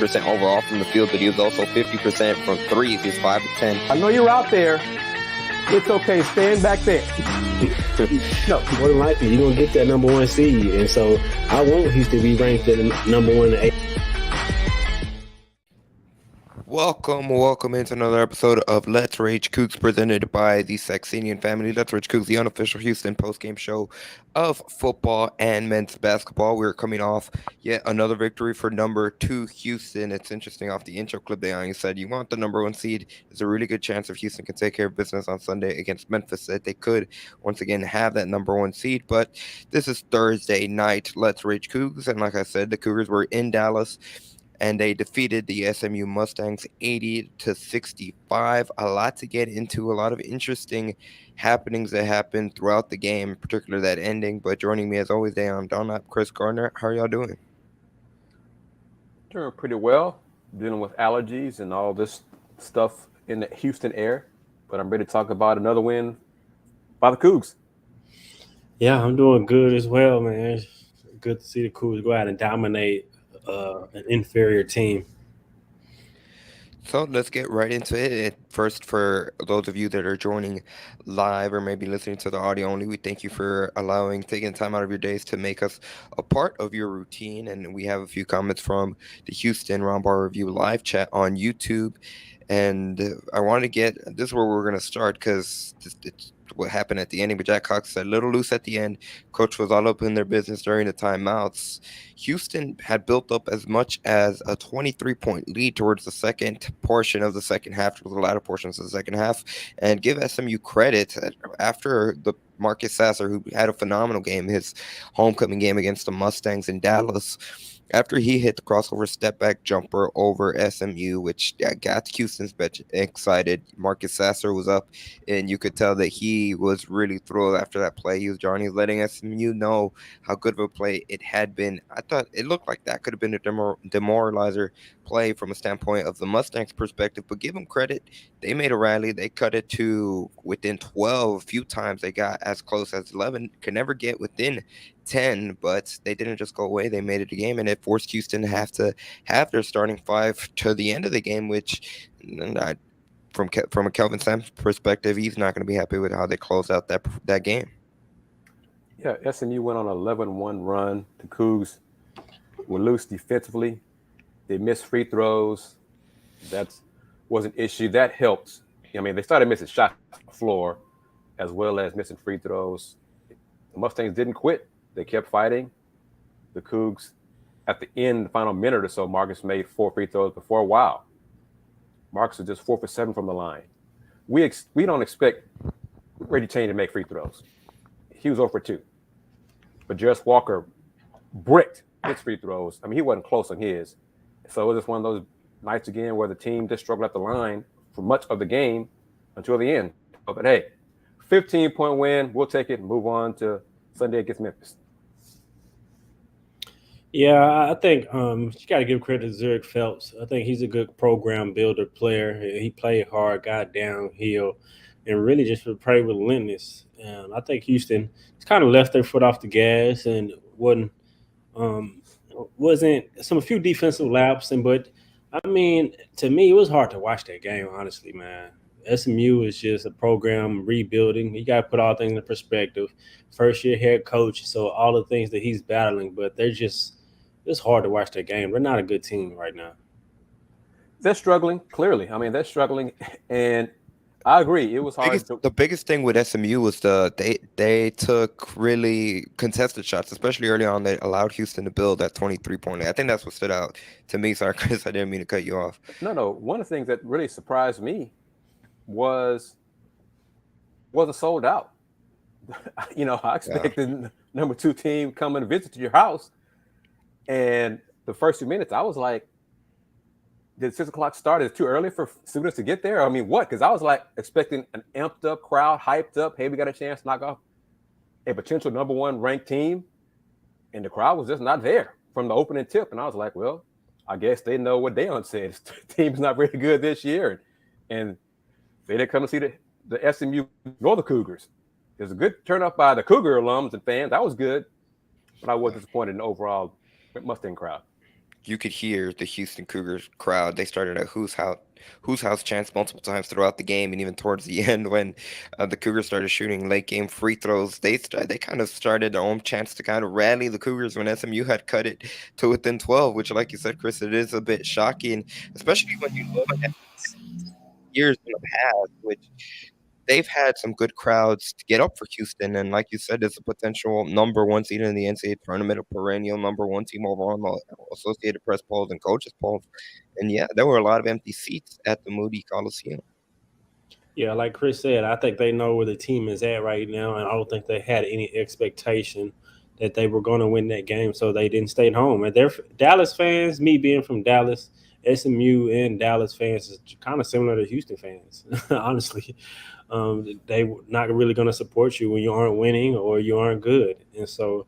percent overall from the field, but he was also 50% from threes. He's 5 of 10. I know you're out there. It's okay. Stand back there. No, more than likely you're gonna get that number 1 seed, and so I want Houston to be ranked at number 1 and 8. Welcome into another episode of Let's Rage Coogs, presented by the Saxenian Family. Let's Rage Coogs, the unofficial Houston postgame show of football and men's basketball. We're coming off yet another victory for number 2 Houston. It's interesting, off the intro clip, they said you want the number 1 seed. There's a really good chance if Houston can take care of business on Sunday against Memphis that they could once again have that number 1 seed. But this is Thursday night, Let's Rage Coogs, and like I said, the Cougars were in Dallas and they defeated the SMU Mustangs 80-65. A lot to get into, a lot of interesting happenings that happened throughout the game, particularly that ending. But joining me as always, I'm Dunlap and Kris Gardner. How are y'all doing? Doing pretty well, dealing with allergies and all this stuff in the Houston air. But I'm ready to talk about another win by the Cougs. Yeah, I'm doing good as well, man. It's good to see the Cougs go out and dominate an inferior team. So let's get right into it. First, for those of you that are joining live or maybe listening to the audio only, we thank you for taking the time out of your days to make us a part of your routine. And we have a few comments from the Houston Round Bar Review live chat on YouTube. And I want to this is where we're going to start, because it's what happened at the ending. But Jack Cox said, little loose at the end. Coach was all up in their business during the timeouts. Houston had built up as much as a 23-point lead towards the second portion of the second half, towards the latter portions of the second half. And give SMU credit, after the Marcus Sasser, who had a phenomenal game, his homecoming game against the Mustangs in Dallas, after he hit the crossover step-back jumper over SMU, which got Houston's bench excited. Marcus Sasser was up, and you could tell that he was really thrilled after that play. He was letting SMU know how good of a play it had been. I thought it looked like that could have been a demoralizer play from a standpoint of the Mustangs' perspective, but give them credit. They made a rally. They cut it to within 12. A few times they got as close as 11. Could never get within 10, but they didn't just go away. They made it a game, and it forced Houston to have their starting 5 to the end of the game, which from a Kelvin Sampson's perspective, he's not going to be happy with how they closed out that game. Yeah, SMU went on an 11-1 run. The Cougs were loose defensively. They missed free throws. That was an issue. That helped. I mean, they started missing shots on the floor as well as missing free throws. The Mustangs didn't quit. They kept fighting. The Cougs, at the end, the final minute or so, Marcus made 4 free throws before a while. Marcus was just 4 for 7 from the line. We don't expect Reggie Chain to make free throws. He was 0 for 2. But Jarris Walker bricked his free throws. I mean, he wasn't close on his. So it was just one of those nights again where the team just struggled at the line for much of the game until the end. But hey, 15-point win. We'll take it and move on to Sunday against Memphis. Yeah, I think you got to give credit to Zurich Phelps. I think he's a good program builder player. He played hard, got downhill, and really just played relentless. And I think Houston kind of left their foot off the gas and wasn't a few defensive laps. But I mean, to me, it was hard to watch that game, honestly, man. SMU is just a program rebuilding. You got to put all things in perspective. First-year head coach, so all the things that he's battling, but it's hard to watch that game. They're not a good team right now. They're struggling, clearly. I mean, they're struggling, and I agree. It was hard. The biggest thing with SMU was they took really contested shots, especially early on. They allowed Houston to build that 23-point. I think that's what stood out to me. Sorry, Kris, I didn't mean to cut you off. No. One of the things that really surprised me wasn't sold out. I expected number 2 team come and visit your house, and the first 2 minutes, I was like, did 6 o'clock start? Is it too early for students to get there? I mean, what? Because I was like expecting an amped up crowd, hyped up. Hey, we got a chance to knock off a potential number 1 ranked team. and the crowd was just not there from the opening tip. And I was like, well, I guess they know what Deion said. The team's not very good this year, and they didn't come to see the SMU nor the Cougars. There's a good turnout by the Cougar alums and fans. That was good, but I was disappointed in the overall Mustang crowd. You could hear the Houston Cougars crowd. They started a who's house chants multiple times throughout the game, and even towards the end when the Cougars started shooting late game free throws, they kind of started their own chants to kind of rally the Cougars when SMU had cut it to within 12, which, like you said, Chris, it is a bit shocking, especially when you look at years in the past, which they've had some good crowds to get up for Houston, and like you said, it's a potential number one seed in the NCAA tournament, a perennial number one team overall in the Associated Press polls and coaches polls. And yeah, there were a lot of empty seats at the Moody Coliseum. Yeah, like Chris said, I think they know where the team is at right now, and I don't think they had any expectation that they were going to win that game, so they didn't stay at home. And they're Dallas fans. Me being from Dallas, SMU and Dallas fans is kind of similar to Houston fans, honestly. They not really going to support you when you aren't winning or you aren't good, and so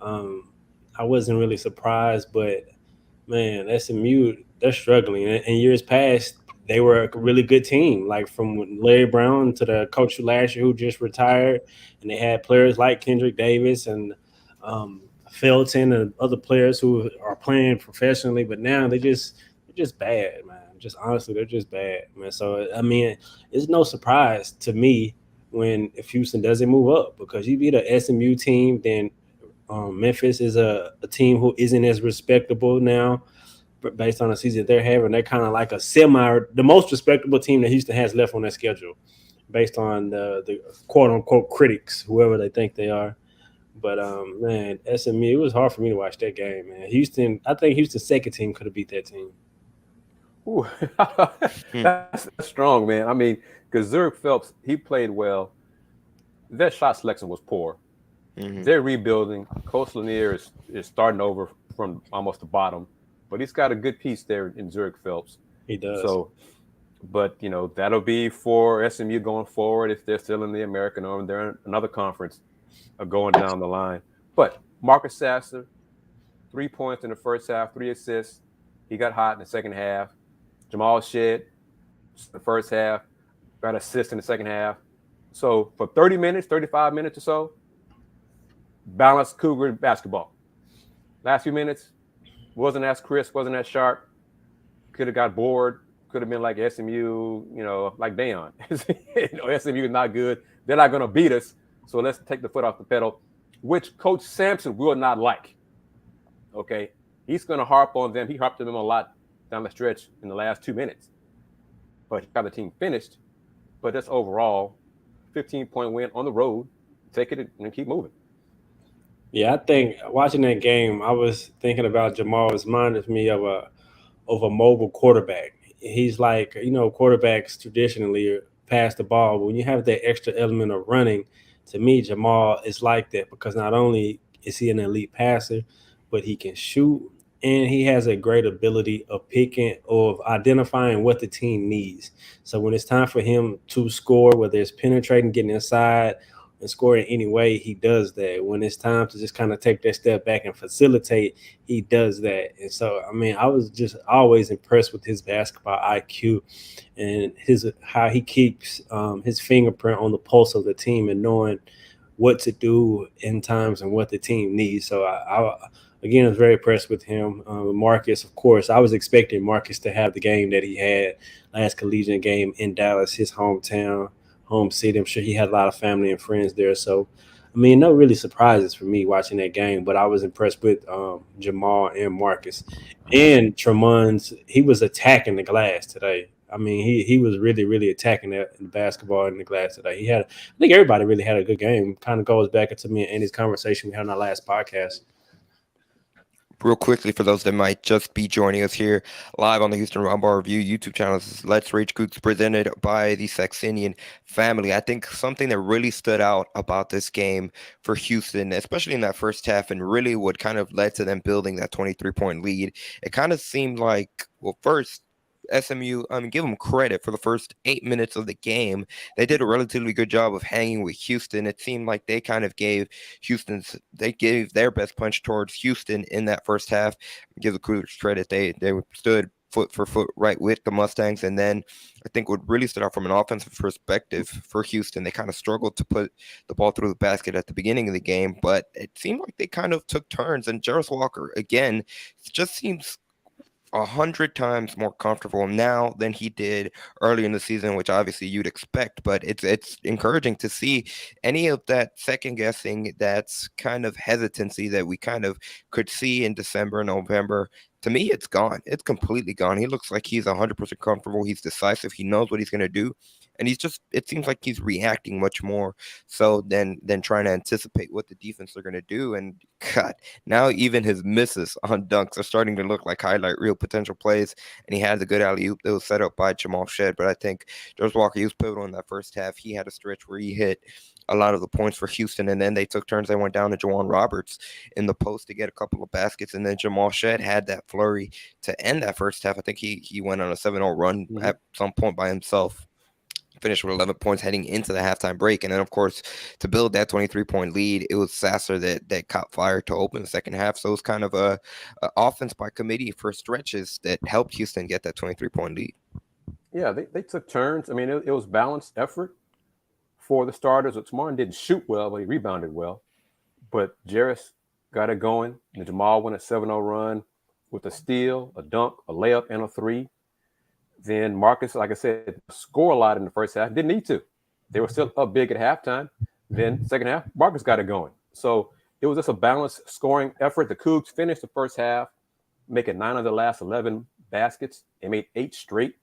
um, I wasn't really surprised. But man, SMU, they're struggling. In years past, they were a really good team, like from Larry Brown to the coach last year who just retired, and they had players like Kendrick Davis and Felton and other players who are playing professionally. But now they're just bad, man. Just honestly, they're just bad, man. So I mean, it's no surprise to me when if Houston doesn't move up because you beat a SMU team, then Memphis is a team who isn't as respectable now based on the season they're having. They're kind of like the most respectable team that Houston has left on their schedule, based on the quote unquote critics, whoever they think they are. But man, SMU, it was hard for me to watch that game, man. Houston, I think Houston's second team could have beat that team. Ooh, Hmm. that's strong, man. I mean, because Zurich Phelps, he played well. Their shot selection was poor. Hmm. They're rebuilding. Coach Lanier is starting over from almost the bottom, but he's got a good piece there in Zurich Phelps. He does. So, but that'll be for SMU going forward if they're still in the American or they're in another conference going down the line. But Marcus Sasser, 3 points in the first half, 3 assists. He got hot in the second half. Jamal Shed, the first half, got an assist in the second half. So for 30 minutes, 35 minutes or so, balanced Cougar basketball. Last few minutes, wasn't as crisp, wasn't as sharp. Could have got bored. Could have been like SMU, like Deion. SMU is not good. They're not going to beat us. So let's take the foot off the pedal, which Coach Sampson will not like. Okay. He's going to harp on them. He harped on them a lot down the stretch in the last 2 minutes. But he got the team finished. But that's overall 15-point win on the road. Take it and keep moving. Yeah, I think watching that game, I was thinking about Jamal. It reminded me of a mobile quarterback. He's like, quarterbacks traditionally pass the ball. But when you have that extra element of running, to me, Jamal is like that because not only is he an elite passer, but he can shoot and he has a great ability of picking or of identifying what the team needs. So when it's time for him to score, whether it's penetrating, getting inside, and scoring any way, he does that. When it's time to just kind of take that step back and facilitate, he does that. And so, I mean, I was just always impressed with his basketball IQ and his how he keeps his fingerprint on the pulse of the team and knowing what to do in times and what the team needs. So I again, I was very impressed with him. Marcus, of course, I was expecting Marcus to have the game that he had last collegiate game in Dallas, his hometown, home city. I'm sure he had a lot of family and friends there. So, I mean, no really surprises for me watching that game, but I was impressed with Jamal and Marcus. And Tremont, he was attacking the glass today. I mean, he was really, really attacking the basketball in the glass today. I think everybody really had a good game. Kind of goes back into me and Andy's conversation we had on our last podcast. Real quickly, for those that might just be joining us here live on the Houston Round Bar Review YouTube channel, this is Let's Rage Coogs presented by the Saxenian Family. I think something that really stood out about this game for Houston, especially in that first half, and really what kind of led to them building that 23-point lead, it kind of seemed like, well, first, SMU, I mean, give them credit for the first 8 minutes of the game. They did a relatively good job of hanging with Houston. It seemed like they kind of they gave their best punch towards Houston in that first half. Give the Cougars credit. They stood foot for foot right with the Mustangs. And then I think what really stood out from an offensive perspective for Houston, they kind of struggled to put the ball through the basket at the beginning of the game, but it seemed like they kind of took turns. And Jarvis Walker, again, just seems 100 times more comfortable now than he did early in the season, which obviously you'd expect. But it's encouraging to see any of that second guessing, that's kind of hesitancy that we kind of could see in December, November. To me, it's gone. It's completely gone. He looks like he's 100% comfortable. He's decisive. He knows what he's going to do. And he's just, it seems like he's reacting much more so than trying to anticipate what the defense are going to do. And God, now even his misses on dunks are starting to look like highlight real potential plays. And he had the good alley-oop that was set up by Jamal Shed. But I think George Walker, he was pivotal in that first half. He had a stretch where he hit a lot of the points for Houston, and then they took turns. They went down to Juwan Roberts in the post to get a couple of baskets, and then Jamal Shed had that flurry to end that first half. I think he went on a 7-0 run at some point by himself. Finished with 11 points heading into the halftime break. And then, of course, to build that 23-point lead, it was Sasser that caught fire to open the second half. So it was kind of a offense by committee for stretches that helped Houston get that 23-point lead. Yeah, they took turns. I mean, it was balanced effort for the starters. Martin didn't shoot well, but he rebounded well. But Jarris got it going. And Jamal went a 7-0 run with a steal, a dunk, a layup, and a three. Then Marcus, like I said, score a lot in the first half. Didn't need to. They were still up big at halftime. Then second half, Marcus got it going. So it was just a balanced scoring effort. The Cougs finished the first half, making 9 of the last 11 baskets. They made 8 straight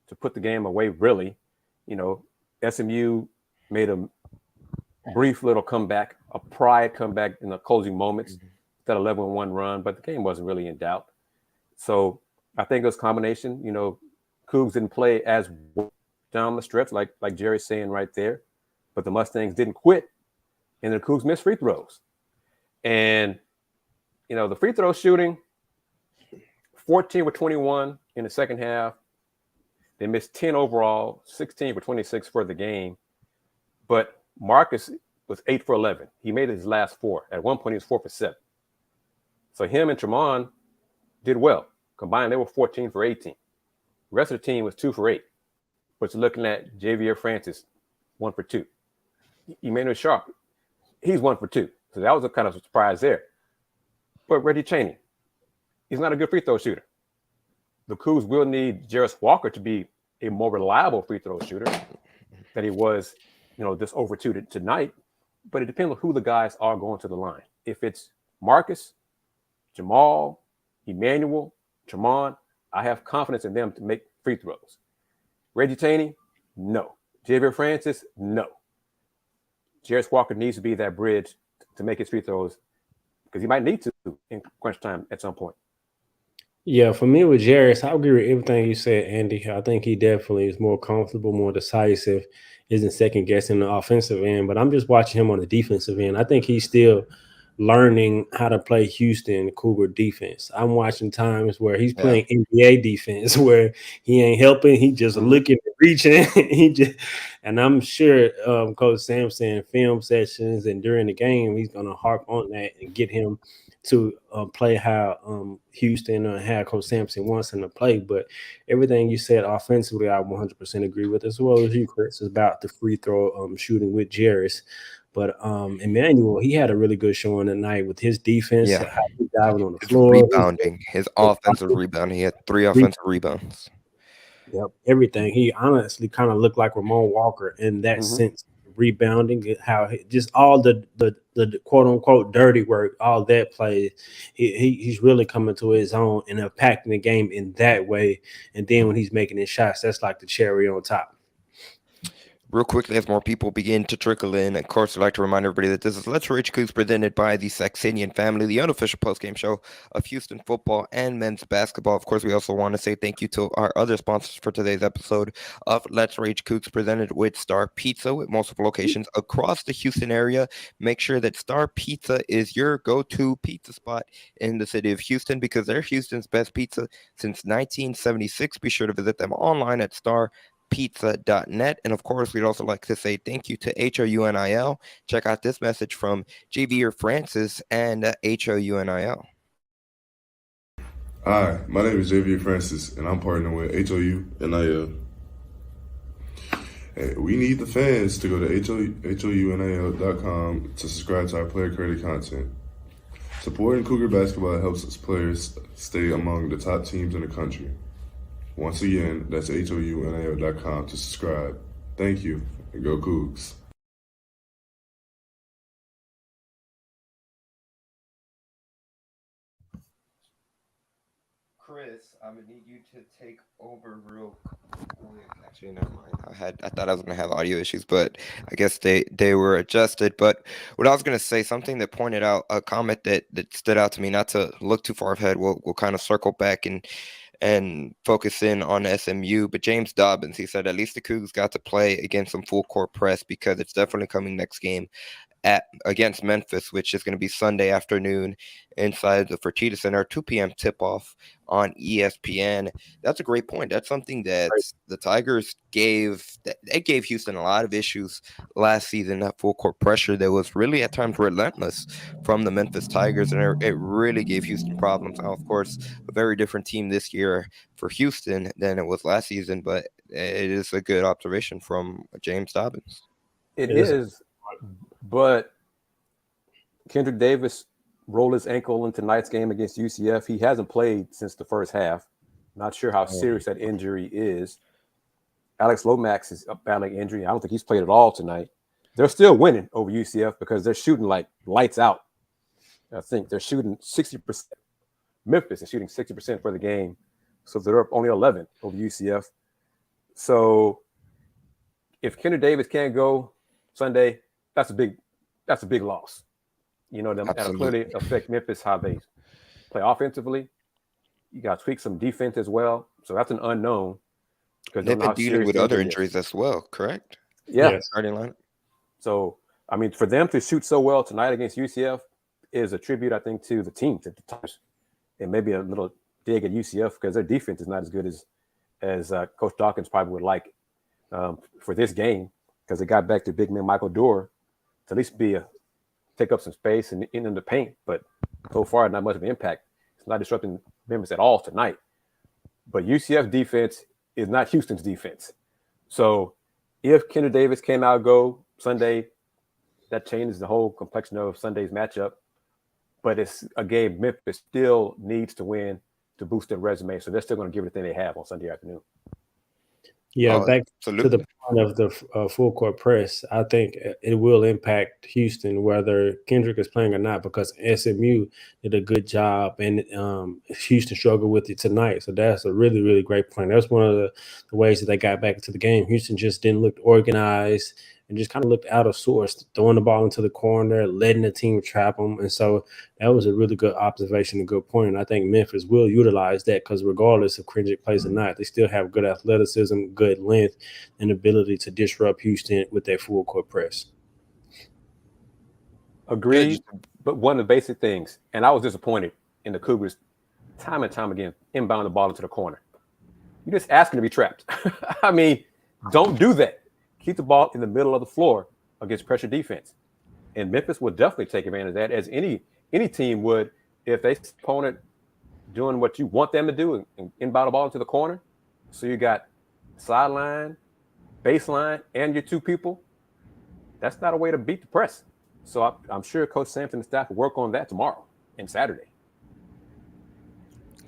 to put the game away, really. You know, SMU made a brief little comeback, a pride comeback in the closing moments, that 11-1 run, but the game wasn't really in doubt. So I think it was a combination. You know, Cougs didn't play as well down the stretch, like Jerry's saying right there, but the Mustangs didn't quit, and the Cougs missed free throws. And, you know, the free throw shooting, 14 for 21 in the second half. They missed 10 overall, 16 for 26 for the game. But Marcus was 8 for 11. He made his last 4. At one point, he was 4 for 7. So him and Tremont did well. Combined, they were 14 for 18. The rest of the team was 2 for 8. But you're looking at Javier Francis, 1 for 2. Emmanuel Sharp, he's 1 for 2. So that was a kind of surprise there. But Reggie Chaney, he's not a good free throw shooter. The Cougs will need Jarris Walker to be a more reliable free throw shooter than he was, you know, this over 2 tonight. But it depends on who the guys are going to the line. If it's Marcus, Jamal, Emmanuel, Tremont, I have confidence in them to make free throws. Reggie Chaney, no. Javier Francis, no. Jarris Walker needs to be that bridge to make his free throws because he might need to in crunch time at some point. Yeah, for me with Jarris, I agree with everything you said, Andy. I think he definitely is more comfortable, more decisive, isn't second guessing the offensive end. But I'm just watching him on the defensive end. I think he's still learning how to play Houston Cougar defense. I'm watching times where he's playing NBA defense where he ain't helping, he just looking and reaching. And I'm sure Coach Sampson film sessions and during the game, he's gonna harp on that and get him to play how Houston or how Coach Sampson wants him to play. But everything you said offensively, I 100% agree with, as well as you, Chris, about the free throw shooting with Jarris. But Emmanuel, he had a really good showing tonight with his defense, how he diving on the floor. Rebounding, his offensive rebounding. He had 3 offensive rebounds. Yep, everything. He honestly kind of looked like Ramon Walker in that sense, rebounding, how just all the quote unquote dirty work, all that play. He's really coming to his own and impacting the game in that way. And then when he's making his shots, that's like the cherry on top. real quickly as more people begin to trickle in. Of course, I'd like to remind everybody that this is Let's Rage Coogs presented by the Saxenian Family, the unofficial postgame show of Houston football and men's basketball. Of course, we also want to say thank you to our other sponsors for today's episode of Let's Rage Coogs presented with Star Pizza with multiple locations across the Houston area. Make sure that Star Pizza is your go-to pizza spot in the city of Houston because they're Houston's best pizza since 1976. Be sure to visit them online at starpizza.net. And of course, we'd also like to say thank you to HOUNIL. Check out this message from JV Francis and HOUNIL. Hi, my name is JV Francis, and I'm partnering with HOUNIL. Hey, we need the fans to go to HOUNIL.com to subscribe to our player-created content. Supporting Cougar basketball helps its players stay among the top teams in the country. Once again, that's HOUNIL.com to subscribe. Thank you, and go Cougs. Chris, I'm gonna need you to take over real quick. Actually, never mind. I thought I was gonna have audio issues, but I guess they were adjusted. But what I was gonna say, something that pointed out a comment that stood out to me. Not to look too far ahead, we'll kind of circle back and focus in on SMU. But James Dobbins, he said at least the Cougs got to play against some full court press because it's definitely coming next game against Memphis, which is going to be Sunday afternoon inside the Fertitta Center, 2 p.m. tip-off on ESPN. That's a great point. That's something that the Tigers gave Houston a lot of issues last season, that full court pressure that was really at times relentless from the Memphis Tigers, and it really gave Houston problems. Now, of course, a very different team this year for Houston than it was last season, but it is a good observation from James Dobbins. It is. But Kendrick Davis rolled his ankle in tonight's game against UCF. He hasn't played since the first half. Not sure how serious that injury is. Alex Lomax is battling injury. I don't think he's played at all tonight. They're still winning over UCF because they're shooting like lights out. I think they're shooting 60%. Memphis is shooting 60% for the game. So they're up only 11 over UCF. So if Kendrick Davis can't go Sunday, that's a big loss. You know, that'll clearly affect Memphis, how they play offensively. You got to tweak some defense as well. So that's an unknown. Because they've been dealing with other injuries as well, correct? Yeah. Starting lineup. So, I mean, for them to shoot so well tonight against UCF is a tribute, I think, to the team, to the Tigers. And maybe a little dig at UCF because their defense is not as good as Coach Dawkins probably would like for this game because they got back to big man Michael Dorr to at least take up some space and in the paint, but so far not much of an impact. It's not disrupting Memphis at all tonight. But UCF defense is not Houston's defense. So if Kendrick Davis cannot go Sunday, that changes the whole complexion of Sunday's matchup. But it's a game Memphis still needs to win to boost their resume. So they're still going to give everything they have on Sunday afternoon. Yeah, back to the point of the full court press, I think it will impact Houston whether Kendrick is playing or not because SMU did a good job and Houston struggled with it tonight. So that's a really, really great point. That's one of the ways that they got back into the game. Houston just didn't look organized and just kind of looked out of sorts, throwing the ball into the corner, letting the team trap them. And so that was a really good observation, a good point. And I think Memphis will utilize that because regardless if Kendrick plays or not, they still have good athleticism, good length, and ability to disrupt Houston with their full court press. Agreed. But one of the basic things, and I was disappointed in the Cougars time and time again, inbound the ball into the corner. You're just asking to be trapped. I mean, don't do that. Keep the ball in the middle of the floor against pressure defense. And Memphis will definitely take advantage of that, as any team would if they opponent doing what you want them to do and inbound the ball into the corner. So you got sideline, baseline, and your two people. That's not a way to beat the press. So I'm sure Coach Sampson and staff will work on that tomorrow and Saturday.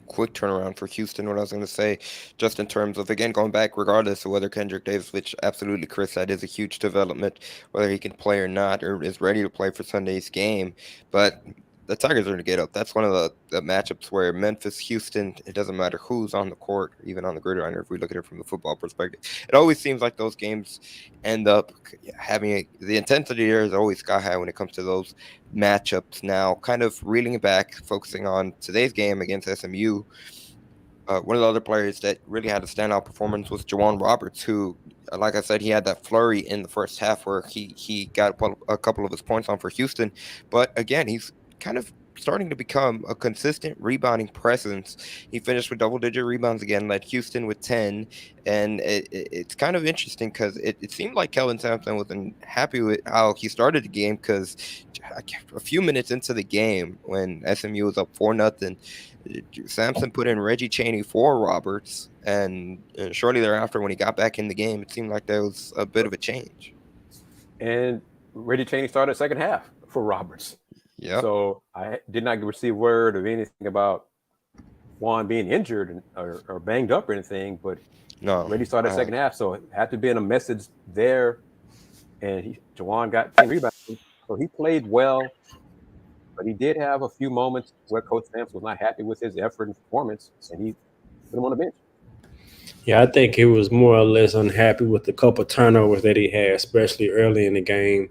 Quick turnaround for Houston. What I was going to say, just in terms of, again, going back, regardless of whether Kendrick Davis, which absolutely Chris said is a huge development, whether he can play or not, or is ready to play for Sunday's game. But the Tigers are going to get up. That's one of the matchups where Memphis, Houston, it doesn't matter who's on the court, even on the gridiron, if we look at it from the football perspective. It always seems like those games end up having the intensity there is always sky high when it comes to those matchups. Now, kind of reeling back, focusing on today's game against SMU. One of the other players that really had a standout performance was Jawan Roberts, who, like I said, he had that flurry in the first half where he got a couple of his points on for Houston. But again, he's kind of starting to become a consistent rebounding presence. He finished with double-digit rebounds again, led Houston with 10. And it's kind of interesting because it seemed like Kelvin Sampson wasn't happy with how he started the game because a few minutes into the game when SMU was up 4-0, Sampson put in Reggie Chaney for Roberts, and shortly thereafter, when he got back in the game, it seemed like there was a bit of a change. And Reggie Chaney started second half for Roberts. Yeah. So I did not receive word of anything about Juan being injured or banged up or anything, but No. Reggie started second half, so it had to be in a message there. And Juwan got 10 rebounds, so he played well. But he did have a few moments where Coach Sampson was not happy with his effort and performance, and he put him on the bench. Yeah, I think he was more or less unhappy with the couple turnovers that he had, especially early in the game.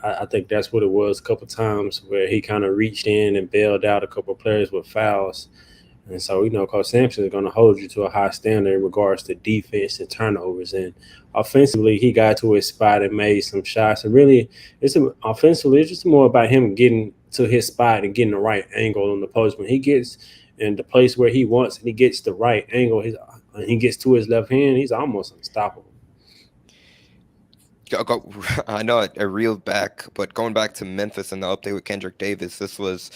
I think that's what it was. A couple times where he kind of reached in and bailed out a couple of players with fouls. And so, Coach Sampson is going to hold you to a high standard in regards to defense and turnovers. And offensively, he got to his spot and made some shots. And really, offensively, it's just more about him getting to his spot and getting the right angle on the post. When he gets in the place where he wants and he gets the right angle, he gets to his left hand, he's almost unstoppable. I know I reeled back, but going back to Memphis and the update with Kendrick Davis, this was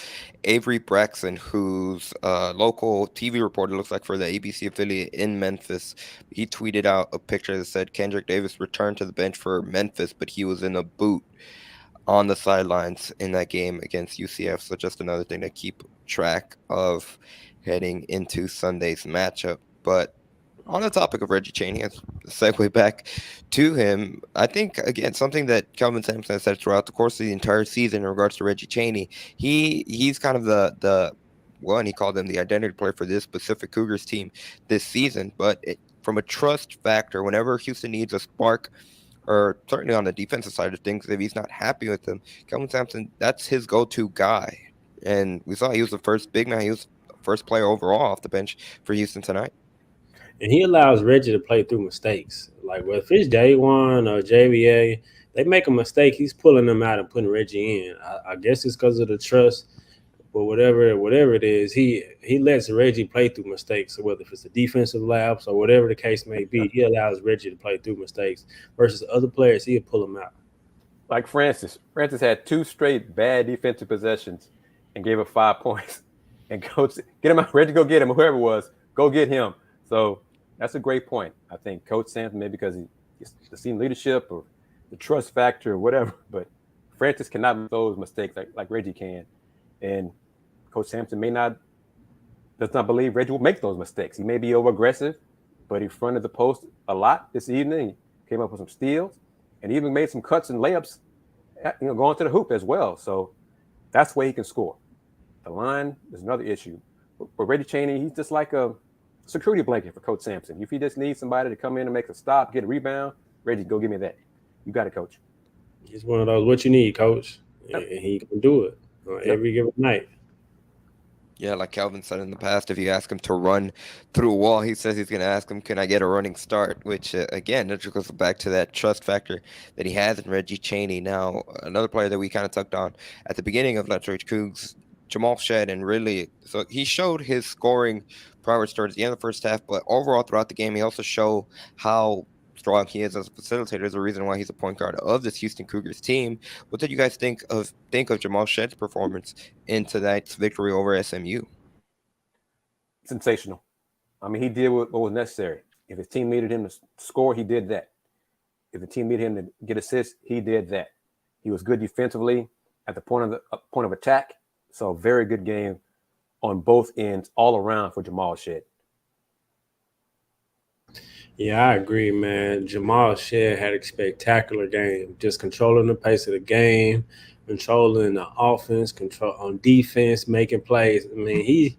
Avery Braxton, who's a local TV reporter, looks like for the ABC affiliate in Memphis. He tweeted out a picture that said Kendrick Davis returned to the bench for Memphis, but he was in a boot on the sidelines in that game against UCF. So just another thing to keep track of heading into Sunday's matchup. But on the topic of Reggie Chaney, let's segue back to him. I think, again, something that Kelvin Sampson has said throughout the course of the entire season in regards to Reggie Chaney, he's kind of the one, he called him the identity player for this specific Cougars team this season. But from a trust factor, whenever Houston needs a spark, or certainly on the defensive side of things, if he's not happy with him, Kelvin Sampson, that's his go-to guy. And we saw he was the first big man. He was the first player overall off the bench for Houston tonight. And he allows Reggie to play through mistakes. Like, well, if it's J1 or JVA, they make a mistake, he's pulling them out and putting Reggie in. I guess it's because of the trust, but whatever it is, he lets Reggie play through mistakes. So whether it's a defensive lapse or whatever the case may be, he allows Reggie to play through mistakes versus other players, he'll pull them out. Like Francis had 2 straight bad defensive possessions and gave up 5 points. And Coach, get him out, Reggie, go get him, whoever it was, go get him. So that's a great point. I think Coach Sampson, maybe because he's the team leadership or the trust factor or whatever, but Francis cannot make those mistakes like Reggie can. And Coach Sampson does not believe Reggie will make those mistakes. He may be over-aggressive, but he fronted the post a lot this evening. He came up with some steals and even made some cuts and layups, going to the hoop as well. So that's where he can score. The line is another issue. But Reggie Chaney, he's just like a security blanket for Coach Sampson. If he just needs somebody to come in and make a stop, get a rebound, Reggie, go give me that. You got it, Coach. He's one of those, what you need, Coach. Yep. And he can do it every given night. Yeah, like Calvin said in the past, if you ask him to run through a wall, he says he's going to ask him, can I get a running start? Which, again, that goes back to that trust factor that he has in Reggie Chaney. Now, another player that we kind of tucked on at the beginning of Let's Rage Coogs, Jamal Shed, and really, so he showed his scoring prowess towards the end of the first half, but overall throughout the game, he also showed how strong he is as a facilitator. Is the reason why he's a point guard of this Houston Cougars team. What did you guys think of Jamal Shed's performance in tonight's victory over SMU? Sensational. I mean, he did what was necessary. If his team needed him to score, he did that. If the team needed him to get assists, he did that. He was good defensively at the point of attack. So very good game on both ends all around for Jamal Shed. Yeah, I agree, man. Jamal Shead had a spectacular game, just controlling the pace of the game, controlling the offense, control on defense, making plays. I mean, he's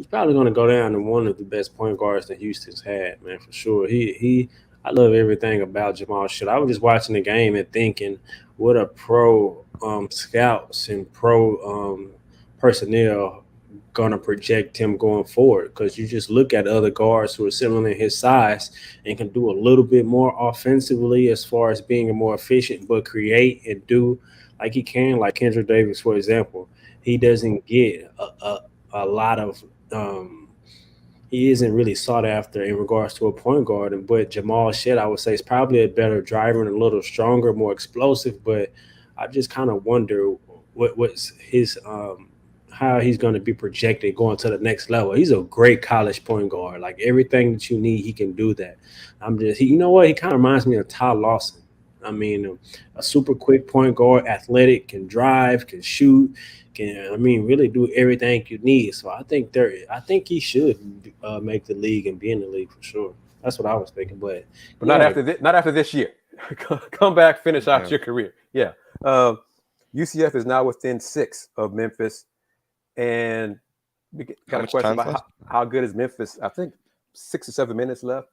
probably going to go down as one of the best point guards that Houston's had, man, for sure. I love everything about Jamal Shead. I was just watching the game and thinking, what a pro scouts and pro personnel gonna project him going forward, because you just look at other guards who are similar in his size and can do a little bit more offensively as far as being more efficient, but create and do like he can, like Kendrick Davis, for example. He doesn't get a lot of he isn't really sought after in regards to a point guard. But Jamal Shead, I would say, is probably a better driver and a little stronger, more explosive. But I just kind of wonder what's his how he's going to be projected going to the next level. He's a great college point guard. Like everything that you need, he can do that. You know what? He kind of reminds me of Ty Lawson. I mean, a super quick point guard, athletic, can drive, can shoot, can really do everything you need. So I think he should make the league and be in the league for sure. That's what I was thinking. But not yeah, after not after this year. Come back, finish out Yeah. your career. Yeah. UCF is now within 6 of Memphis, and we How got a much question time's about left? how good is Memphis. I think 6 or 7 minutes left.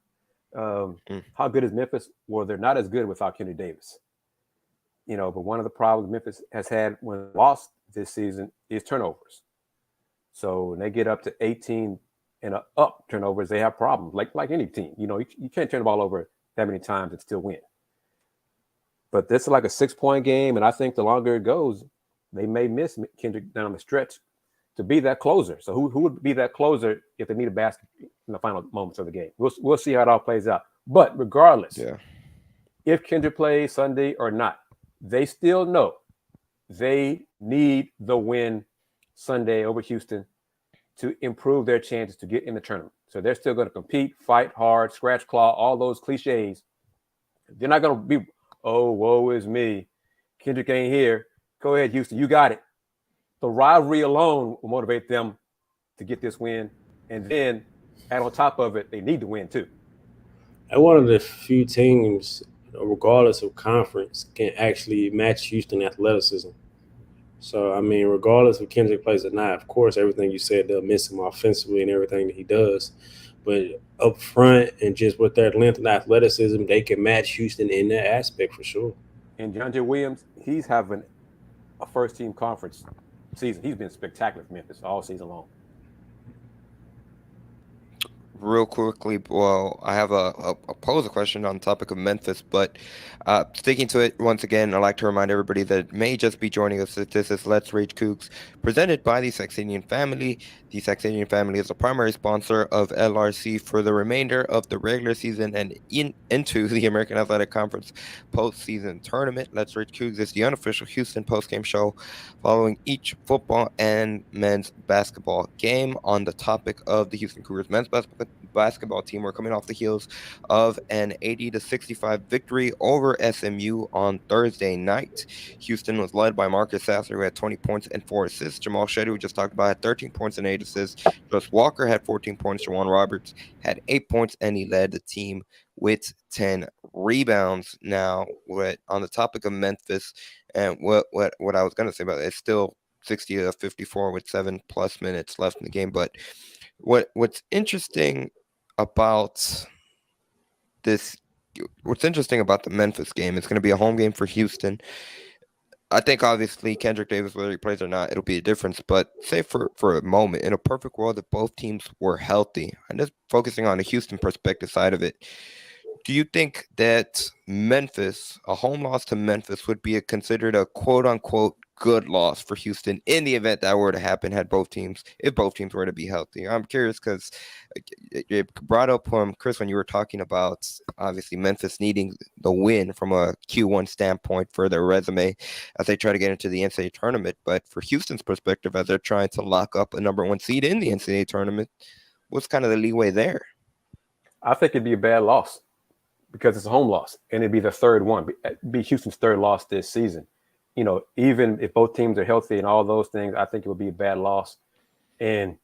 Mm. How good is Memphis? Well, they're not as good without Kenny Davis. But one of the problems Memphis has had when lost this season is turnovers. So when they get up to 18 and up turnovers, they have problems. Like any team, you can't turn the ball over that many times and still win. But this is like a 6-point game, and I think the longer it goes, they may miss Kendrick down the stretch to be that closer. So who would be that closer if they need a basket in the final moments of the game? We'll see how it all plays out. But regardless, Yeah. if Kendrick plays Sunday or not, they still know they need the win Sunday over Houston to improve their chances to get in the tournament. So they're still going to compete, fight hard, scratch claw, all those cliches. They're not going to be, oh, woe is me. Kendrick ain't here. Go ahead, Houston. You got it. The rivalry alone will motivate them to get this win. And then add on top of it, they need to win too. and one of the few teams, regardless of conference, can actually match Houston athleticism. So I mean, regardless if Kendrick plays or not, of course, everything you said, they'll miss him offensively and everything that he does. But up front and just with their length and athleticism, they can match Houston in that aspect for sure. And DeAndre Williams, he's having a first-team conference season. He's been spectacular for Memphis all season long. Real quickly, well, I have a pose a question on the topic of Memphis, but sticking to it once again, I'd like to remind everybody that may just be joining us that this is Let's Rage Coogs, presented by the Saxenian Family. The Saxenian Family is the primary sponsor of LRC for the remainder of the regular season and into the American Athletic Conference postseason tournament. Let's Rage Coogs is the unofficial Houston postgame show following each football and men's basketball game. On the topic of the Houston Cougars men's basketball team, we're coming off the heels of an 80-65 victory over SMU on Thursday night. Houston was led by Marcus Sasser, who had 20 points and 4 assists. Jamal Shead, who we just talked about, had 13 points and 8 assists. Josh Walker had 14 points. Jawan Roberts had 8 points, and he led the team with 10 rebounds. Now, on the topic of Memphis, and what I was going to say about it, it's still 60-54 with 7+ minutes left in the game. But what's interesting about this, what's interesting about the Memphis game, it's going to be a home game for Houston. I think obviously Kendrick Davis, whether he plays or not, it'll be a difference. But say for a moment, in a perfect world, if both teams were healthy, and just focusing on the Houston perspective side of it, do you think that Memphis, a home loss to Memphis, would be considered a quote unquote good loss for Houston in the event that were to happen if both teams were to be healthy? I'm curious because you brought up Chris, when you were talking about obviously Memphis needing the win from a Q1 standpoint for their resume as they try to get into the NCAA tournament. But for Houston's perspective, as they're trying to lock up a #1 seed in the NCAA tournament, what's kind of the leeway there? I think it'd be a bad loss because it's a home loss, and it'd be the third one, be Houston's third loss this season. Even if both teams are healthy and all those things, I think it would be a bad loss. And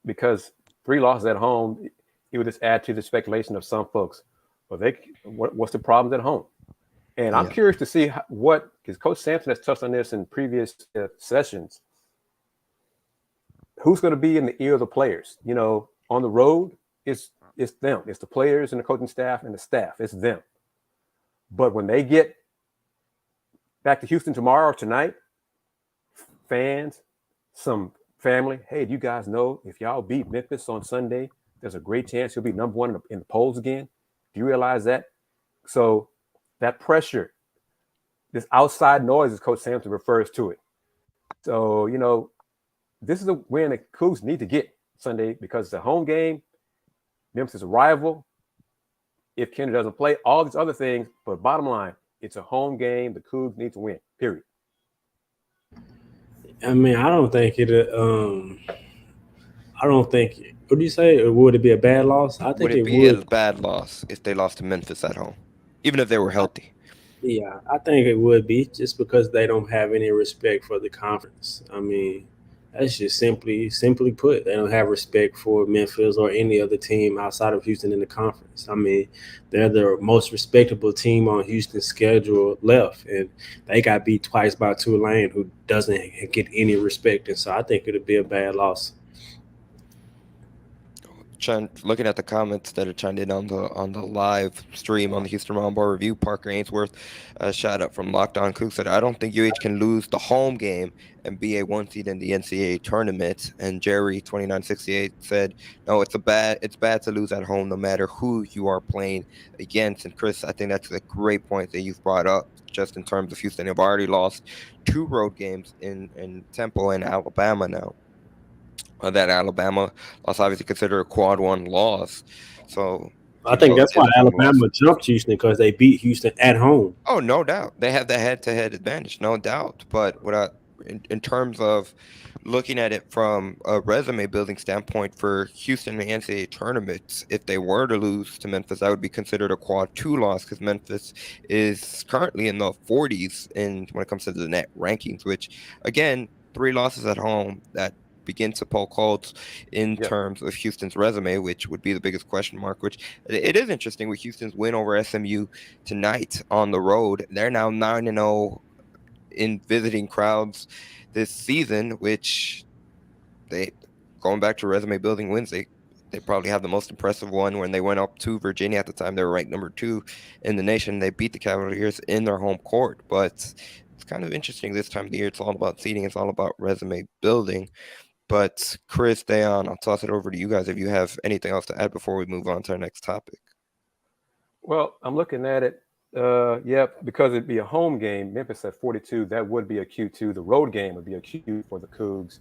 because 3 losses at home, it would just add to the speculation of some folks. Well, what's the problems at home? And I'm curious to see because Coach Sampson has touched on this in previous sessions. Who's going to be in the ear of the players? On the road, it's them. It's the players and the coaching staff and the staff. It's them. But when they get back to Houston tomorrow or tonight, fans, some family, hey, do you guys know if y'all beat Memphis on Sunday, there's a great chance you'll be number one in the polls again? Do you realize that? So that pressure, this outside noise, as Coach Sampson refers to it. So, this is a win that Cougs need to get Sunday because it's a home game. Memphis is a rival. If Kendra doesn't play, all these other things, but bottom line, it's a home game. The Cougs need to win, period. I mean, I don't think it. I don't think. What do you say? Would it be a bad loss? I think Would it be a bad loss if they lost to Memphis at home, even if they were healthy? Yeah, I think it would be just because they don't have any respect for the conference. I mean, that's just simply put. They don't have respect for Memphis or any other team outside of Houston in the conference. I mean, they're the most respectable team on Houston's schedule left, and they got beat twice by Tulane, who doesn't get any respect. And so I think it'll be a bad loss. Looking at the comments that are chimed in on the live stream on the Houston Round Ball Review, Parker Ainsworth, a shout out from Locked On Cook, said, I don't think UH can lose the home game and be a 1 seed in the NCAA tournament. And Jerry 2968 said, no, it's bad to lose at home no matter who you are playing against. And Kris, I think that's a great point that you've brought up just in terms of Houston. They've already lost 2 road games in Temple and Alabama now. That Alabama loss obviously considered a quad 1 loss. So I think that's why Alabama jumped Houston, because they beat Houston at home. Oh, no doubt. They have the head-to-head advantage, no doubt. But in terms of looking at it from a resume building standpoint for Houston in the NCAA tournament, if they were to lose to Memphis, that would be considered a quad 2 loss, because Memphis is currently in the 40s when it comes to the net rankings, which, again, 3 losses at home, that begin to poke holes in terms of Houston's resume, which would be the biggest question mark, which it is interesting with Houston's win over SMU tonight on the road. They're now 9-0 in visiting crowds this season, which going back to resume building wins, they probably have the most impressive one when they went up to Virginia. At the time, they were ranked number 2 in the nation. They beat the Cavaliers in their home court, but it's kind of interesting this time of the year. It's all about seeding. It's all about resume building. But Kris, Dayon, I'll toss it over to you guys if you have anything else to add before we move on to our next topic. Well, I'm looking at it. Because it'd be a home game, Memphis at 42, that would be a Q2. The road game would be a Q for the Cougs.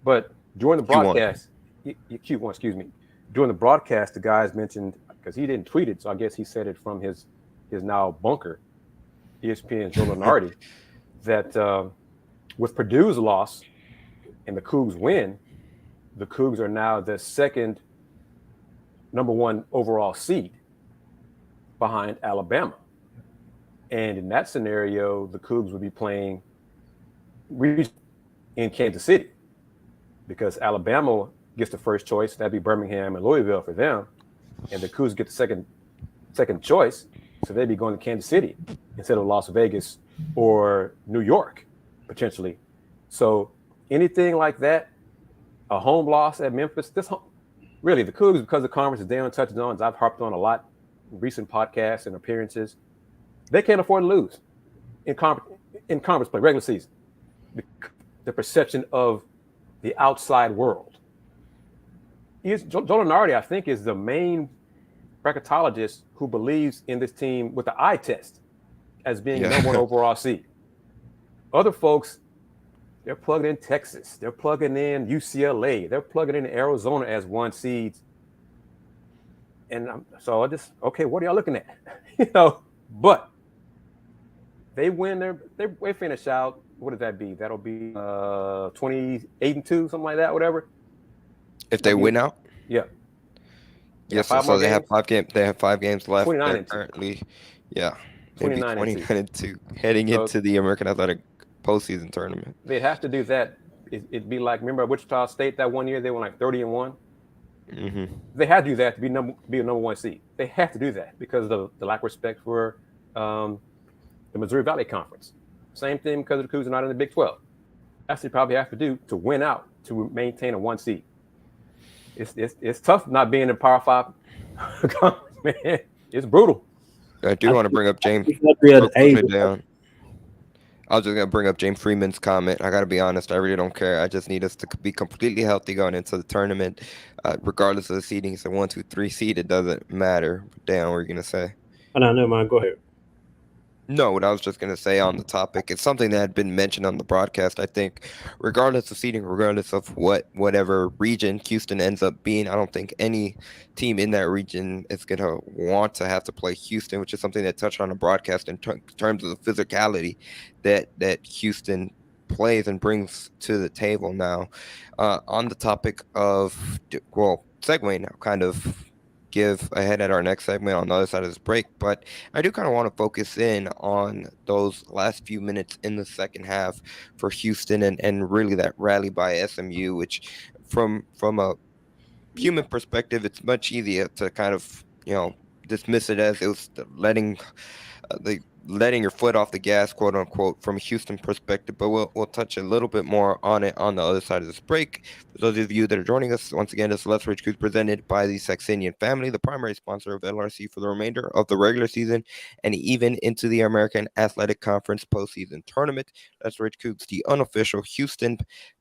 But during the broadcast, Q1, excuse me. During the broadcast, the guys mentioned, because he didn't tweet it, so I guess he said it from his now bunker, ESPN Joe Lunardi, that with Purdue's loss and the Cougs win, the Cougs are now the second number 1 overall seed behind Alabama. And in that scenario, the Cougs would be playing in Kansas City, because Alabama gets the first choice. That'd be Birmingham and Louisville for them. And the Cougs get the second choice. So they'd be going to Kansas City instead of Las Vegas or New York, potentially. So anything like that, a home loss at Memphis, really, the Cougs, because the conference, as Dayon touched on, as I've harped on a lot in recent podcasts and appearances, they can't afford to lose in conference play, regular season. The perception of the outside world. Joe Lunardi, I think, is the main bracketologist who believes in this team with the eye test as being number 1 overall seed. Other folks, they're plugging in Texas. They're plugging in UCLA. They're plugging in Arizona as 1 seeds. And so okay, what are y'all looking at? But they win they finish out. What does that be? That'll be 28-2, something like that, whatever. If they win out? Yeah. Yes, so they have 5 games. They have 5 games left. 29-2. Currently, 29-2 heading into the American Athletic postseason tournament. They'd have to do that. It'd be like, remember Wichita State that one year they were like 30-1. They had to do that to be a number one seed. They have to do that because of the lack of respect for the Missouri Valley Conference. Same thing because the Cougars are not in the Big 12. That's what they probably have to do to win out to maintain a one seed. It's tough not being in Power Five conference, man. It's brutal. I do want to bring up James Real quickly down. I was just going to bring up James Freeman's comment. I got to be honest, I really don't care. I just need us to be completely healthy going into the tournament. Regardless of the seeding, it's a 1, 2, 3 seed. It doesn't matter. Dan, what are you going to say? Oh, no, never mind. Go ahead. No, what I was just going to say on the topic, it's something that had been mentioned on the broadcast. I think, regardless of seeding, regardless of whatever region Houston ends up being, I don't think any team in that region is going to want to have to play Houston, which is something that touched on the broadcast in terms of the physicality that Houston plays and brings to the table now. On the topic of, well, segue now, kind of give ahead at our next segment on the other side of this break, but I do kind of want to focus in on those last few minutes in the second half for Houston and really that rally by SMU, which from a human perspective, it's much easier to kind of, dismiss it as it was letting your foot off the gas, quote unquote, from a Houston perspective. But we'll touch a little bit more on it on the other side of this break. For those of you that are joining us, once again, this is Let's Rage Coogs presented by the Saxenian Family, the primary sponsor of LRC for the remainder of the regular season and even into the American Athletic Conference postseason tournament. Let's Rage Coogs, the unofficial Houston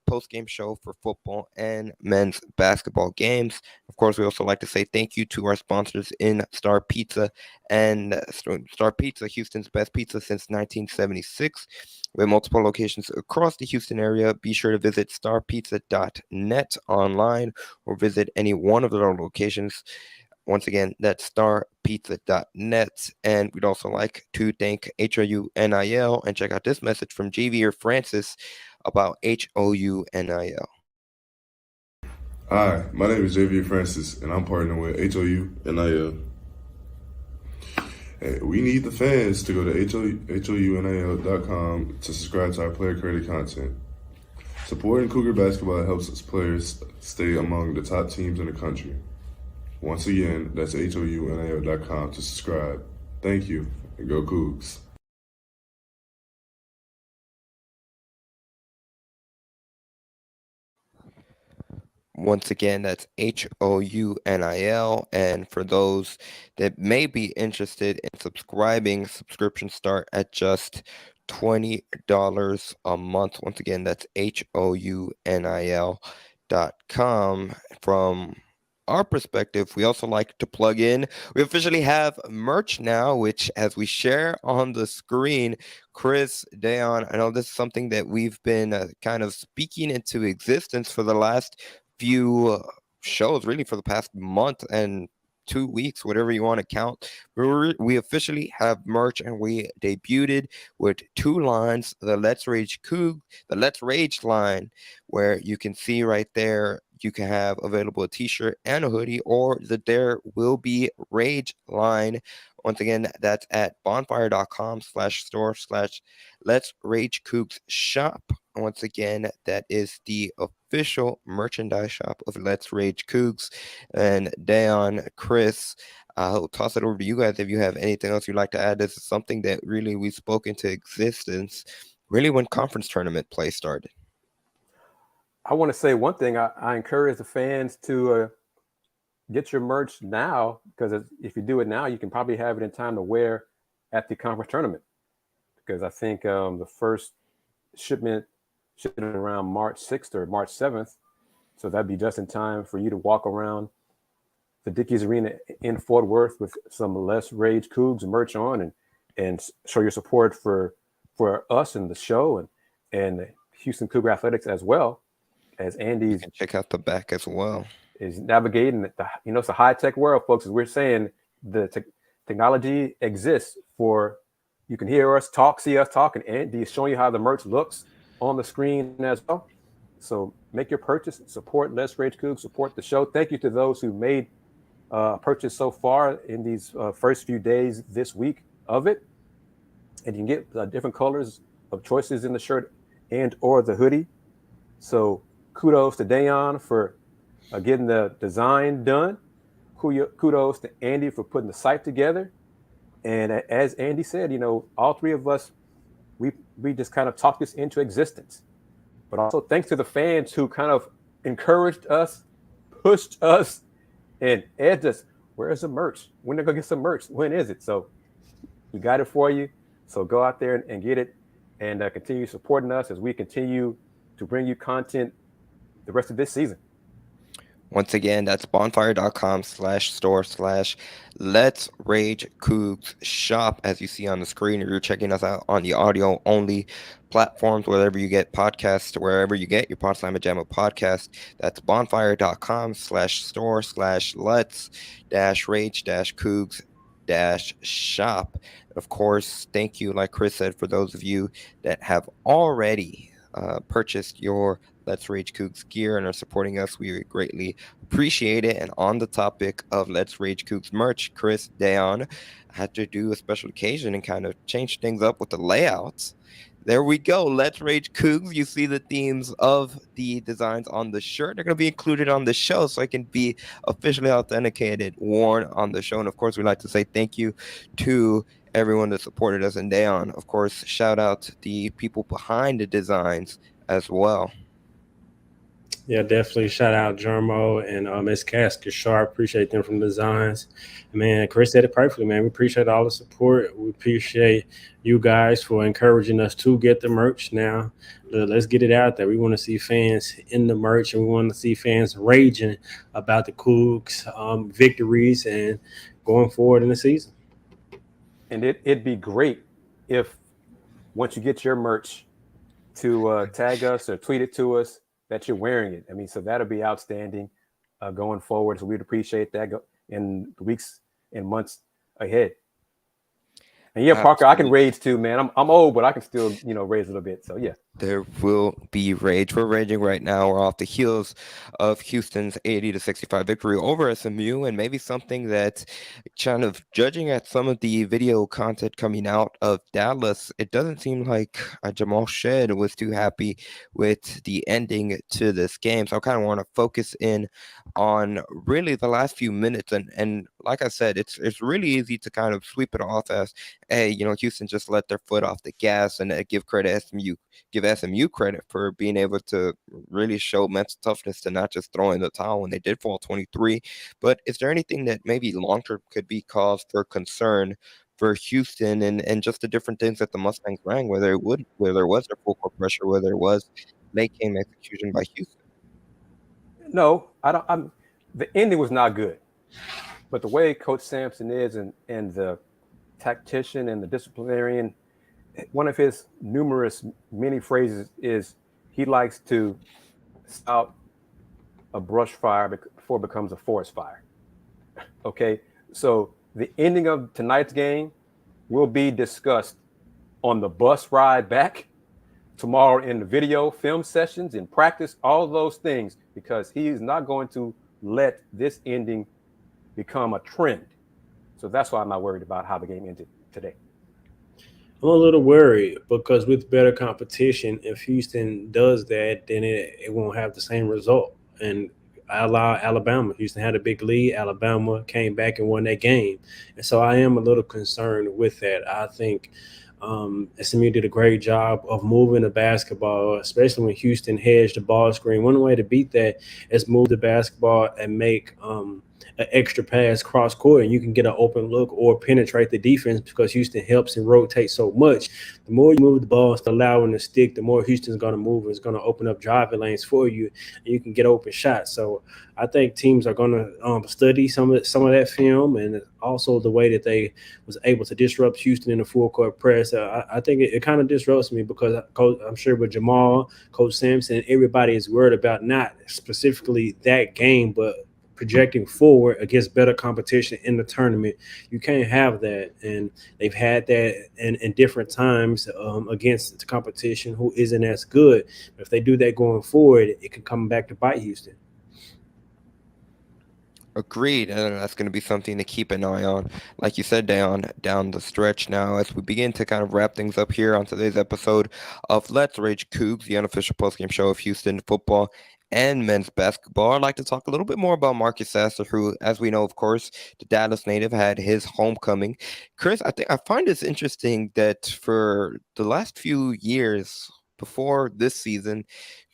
postgame show for football and men's basketball games. Of course, we also like to say thank you to our sponsors in Star Pizza and Star Pizza, Houston's best pizza since 1976. We have multiple locations across the Houston area. Be sure to visit starpizza.net online or visit any one of their locations. Once again, that's starpizza.net. And we'd also like to thank HOUNIL and check out this message from Javier Francis about HOUNIL. Hi, my name is Javier Francis, and I'm partnering with HOUNIL. Hey, we need the fans to go to HOUNIL.com to subscribe to our player created content. Supporting Cougar basketball helps its players stay among the top teams in the country. Once again, that's HOUNIL.com to subscribe. Thank you, and go Cougs. Once again, that's HOUNIL. And for those that may be interested in subscribing, subscriptions start at just $20 a month. Once again, that's HOUNIL.com. From our perspective, we also like to plug in. We officially have merch now, which as we share on the screen, Kris, Dayon, I know this is something that we've been kind of speaking into existence for the last few shows, really for the past month and 2 weeks, whatever you want to count. We officially have merch, and we debuted with 2 lines: the Let's Rage Coog, the Let's Rage line, where you can see right there you can have available a t-shirt and a hoodie, or the There Will Be Rage line. Once again, that's at bonfire.com/store/Let's Rage Coogs shop. Once again, that is the official merchandise shop of Let's Rage Coogs. And Dayon, Kris, I'll toss it over to you guys if you have anything else you'd like to add. This is something that really we spoke into existence really when conference tournament play started. I want to say one thing. I encourage the fans to get your merch now, because if you do it now, you can probably have it in time to wear at the conference tournament. Because I think the first shipment should be around March 6th or March 7th. So that'd be just in time for you to walk around the Dickies Arena in Fort Worth with some Let's Rage Coogs merch on and show your support for us and the show and Houston Cougar Athletics, as well as Andy's. Check out the back as well. Is navigating it's a high-tech world, folks. As we're saying, the technology exists for you can hear us talk, see us talk, and Andy is showing you how the merch looks on the screen as well. So make your purchase, support Let's Rage Coogs, support the show. Thank you to those who made a purchase so far in these first few days this week of it. And you can get different colors of choices in the shirt and or the hoodie. So kudos to Dayon for getting the design done. Kudos to Andy for putting the site together. And as Andy said, all three of us, we just kind of talked this into existence. But also thanks to the fans who kind of encouraged us, pushed us, and edged us. Where's the merch? When are they gonna get some merch? When is it? So we got it for you. So go out there and get it, and continue supporting us as we continue to bring you content the rest of this season. Once again, that's bonfire.com/store/Let's Rage Coogs shop, as you see on the screen, or you're checking us out on the audio only platforms, wherever you get podcasts, wherever you get your Pod Slam and Jammo podcast. That's bonfire.com/store/Let's-Rage-Coogs-shop. Of course, thank you, like Kris said, for those of you that have already purchased your Let's Rage Coogs gear and are supporting us. We greatly appreciate it. And on the topic of Let's Rage Coogs merch, Kris, Dayon had to do a special occasion and kind of change things up with the layouts. There we go. Let's Rage Coogs. You see the themes of the designs on the shirt. They're going to be included on the show so it can be officially authenticated, worn on the show. And of course, we'd like to say thank you to everyone that supported us. And Dayon, of course, shout out the people behind the designs as well. Yeah, definitely. Shout out Jermo and Miss Casket Sharp. Appreciate them from Designs. Man, Kris said it perfectly, man. We appreciate all the support. We appreciate you guys for encouraging us to get the merch now. Let's get it out there. We want to see fans in the merch, and we want to see fans raging about the Cougs victories and going forward in the season. And it'd be great if once you get your merch to tag us or tweet it to us that you're wearing it. I mean, so that'll be outstanding going forward. So we'd appreciate that in the weeks and months ahead. And yeah, Parker, I can rage too, man. I'm old, but I can still, rage a little bit. So yeah. There will be rage. We're raging right now. We're off the heels of Houston's 80-65 victory over SMU, and maybe something that, kind of judging at some of the video content coming out of Dallas, it doesn't seem like Jamal Shed was too happy with the ending to this game. So I kind of want to focus in on really the last few minutes, and like I said, it's really easy to kind of sweep it off as, hey, Houston just let their foot off the gas, and give SMU credit for being able to really show mental toughness to not just throw in the towel when they did fall 23. But is there anything that maybe long term could be cause for concern for Houston, and just the different things that the Mustangs ran, whether there was their full court pressure, whether it was late game execution by Houston? No, I don't. The ending was not good, but the way Coach Sampson is, and the tactician and the disciplinarian, one of his numerous many phrases is he likes to stop a brush fire before it becomes a forest fire. Okay, so the ending of tonight's game will be discussed on the bus ride back tomorrow in the video film sessions, in practice, all those things, because he is not going to let this ending become a trend. So that's why I'm not worried about how the game ended today. I'm a little worried because with better competition, if Houston does that, then it won't have the same result. And I allow Alabama. Houston had a big lead. Alabama came back and won that game. And so I am a little concerned with that. I think SMU did a great job of moving the basketball, especially when Houston hedged the ball screen. One way to beat that is move the basketball and make an extra pass cross court, and you can get an open look or penetrate the defense because Houston helps and rotates so much. The more you move the ball instead of allowing it to stick, the more Houston's going to move. It's going to open up driving lanes for you, and you can get open shots. So I think teams are going to study some of that film, and also the way that they was able to disrupt Houston in the full court press. I think it kind of disrupts me because I'm sure with Jamal, Coach Sampson, everybody is worried about not specifically that game, but projecting forward against better competition in the tournament. You can't have that, and they've had that in different times against the competition who isn't as good. But if they do that going forward, it can come back to bite Houston. Agreed, and that's going to be something to keep an eye on, like you said, down the stretch now, as we begin to kind of wrap things up here on today's episode of Let's Rage Coogs, the unofficial postgame show of Houston football and men's basketball. I'd like to talk a little bit more about Marcus Sasser, who, as we know, of course, the Dallas native, had his homecoming. Chris, I find this interesting that for the last few years before this season,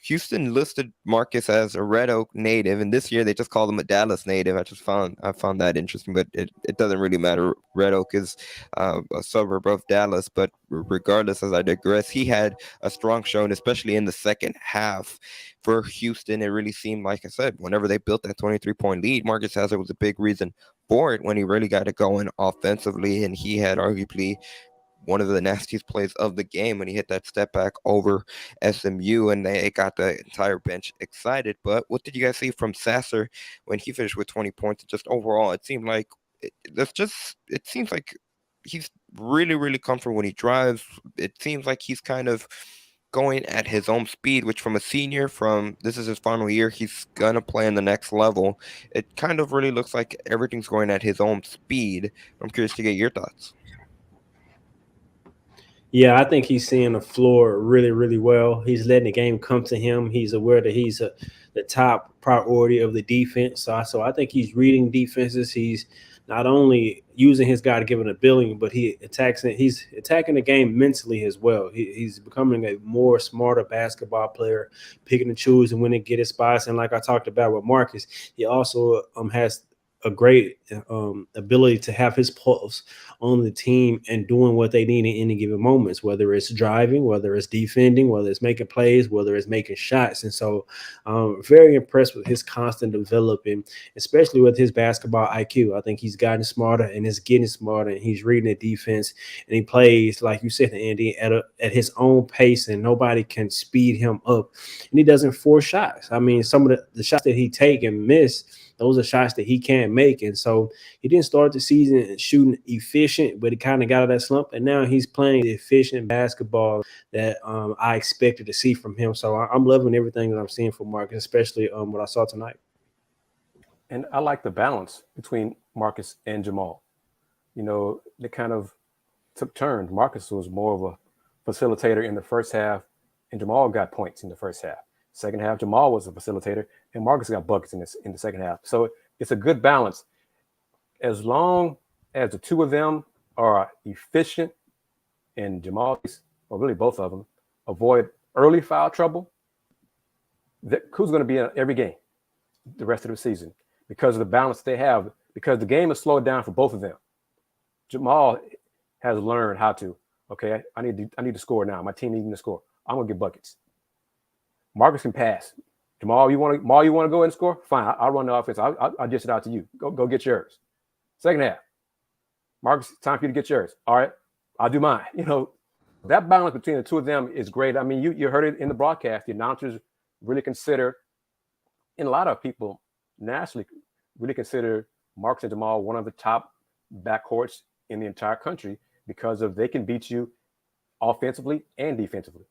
Houston listed Marcus as a Red Oak native, and this year they just called him a Dallas native. I found that interesting, but it doesn't really matter. Red Oak is a suburb of Dallas, but regardless, as I digress, he had a strong showing, especially in the second half for Houston. It really seemed, like I said, whenever they built that 23-point lead, Marcus Hazard was a big reason for it when he really got it going offensively, and he had arguably one of the nastiest plays of the game when he hit that step back over SMU, and they got the entire bench excited. But what did you guys see from Sasser when he finished with 20 points? Just overall, it seemed like it seems like he's really, really comfortable when he drives. It seems like he's kind of going at his own speed, which from a senior, from this is his final year, he's gonna play in the next level. It kind of really looks like everything's going at his own speed. I'm curious to get your thoughts. Yeah, I think he's seeing the floor really, really well. He's letting the game come to him. He's aware that the top priority of the defense. So I think he's reading defenses. He's not only using his God-given ability, but he's attacking the game mentally as well. He's becoming a more smarter basketball player, picking and choosing when to get his spots. And like I talked about with Marcus, he also has a great ability to have his pulse on the team and doing what they need in any given moments, whether it's driving, whether it's defending, whether it's making plays, whether it's making shots. And so very impressed with his constant developing, especially with his basketball IQ. I think he's gotten smarter and is getting smarter, and he's reading the defense, and he plays, like you said, Andy, at his own pace, and nobody can speed him up. And he doesn't force shots. I mean, some of the shots that he take and miss, those are shots that he can't make. And so he didn't start the season shooting efficient, but he kind of got out of that slump. And now he's playing the efficient basketball that I expected to see from him. So I'm loving everything that I'm seeing from Marcus, especially what I saw tonight. And I like the balance between Marcus and Jamal. They kind of took turns. Marcus was more of a facilitator in the first half, and Jamal got points in the first half. Second half, Jamal was a facilitator, and Marcus got buckets in the second half. So it's a good balance. As long as the two of them are efficient, and Jamal, or really both of them, avoid early foul trouble, who's going to be in every game the rest of the season because of the balance they have, because the game is slowed down for both of them. Jamal has learned how to, okay, I need to score now. My team needs to score. I'm going to get buckets. Marcus can pass. Jamal, you want to go and score? Fine, I'll run the offense. I'll dish it out to you. Go get yours. Second half, Marcus, time for you to get yours. All right, I'll do mine. That balance between the two of them is great. I mean, you heard it in the broadcast. The announcers really consider, and a lot of people nationally really consider Marcus and Jamal one of the top backcourts in the entire country because they can beat you offensively and defensively.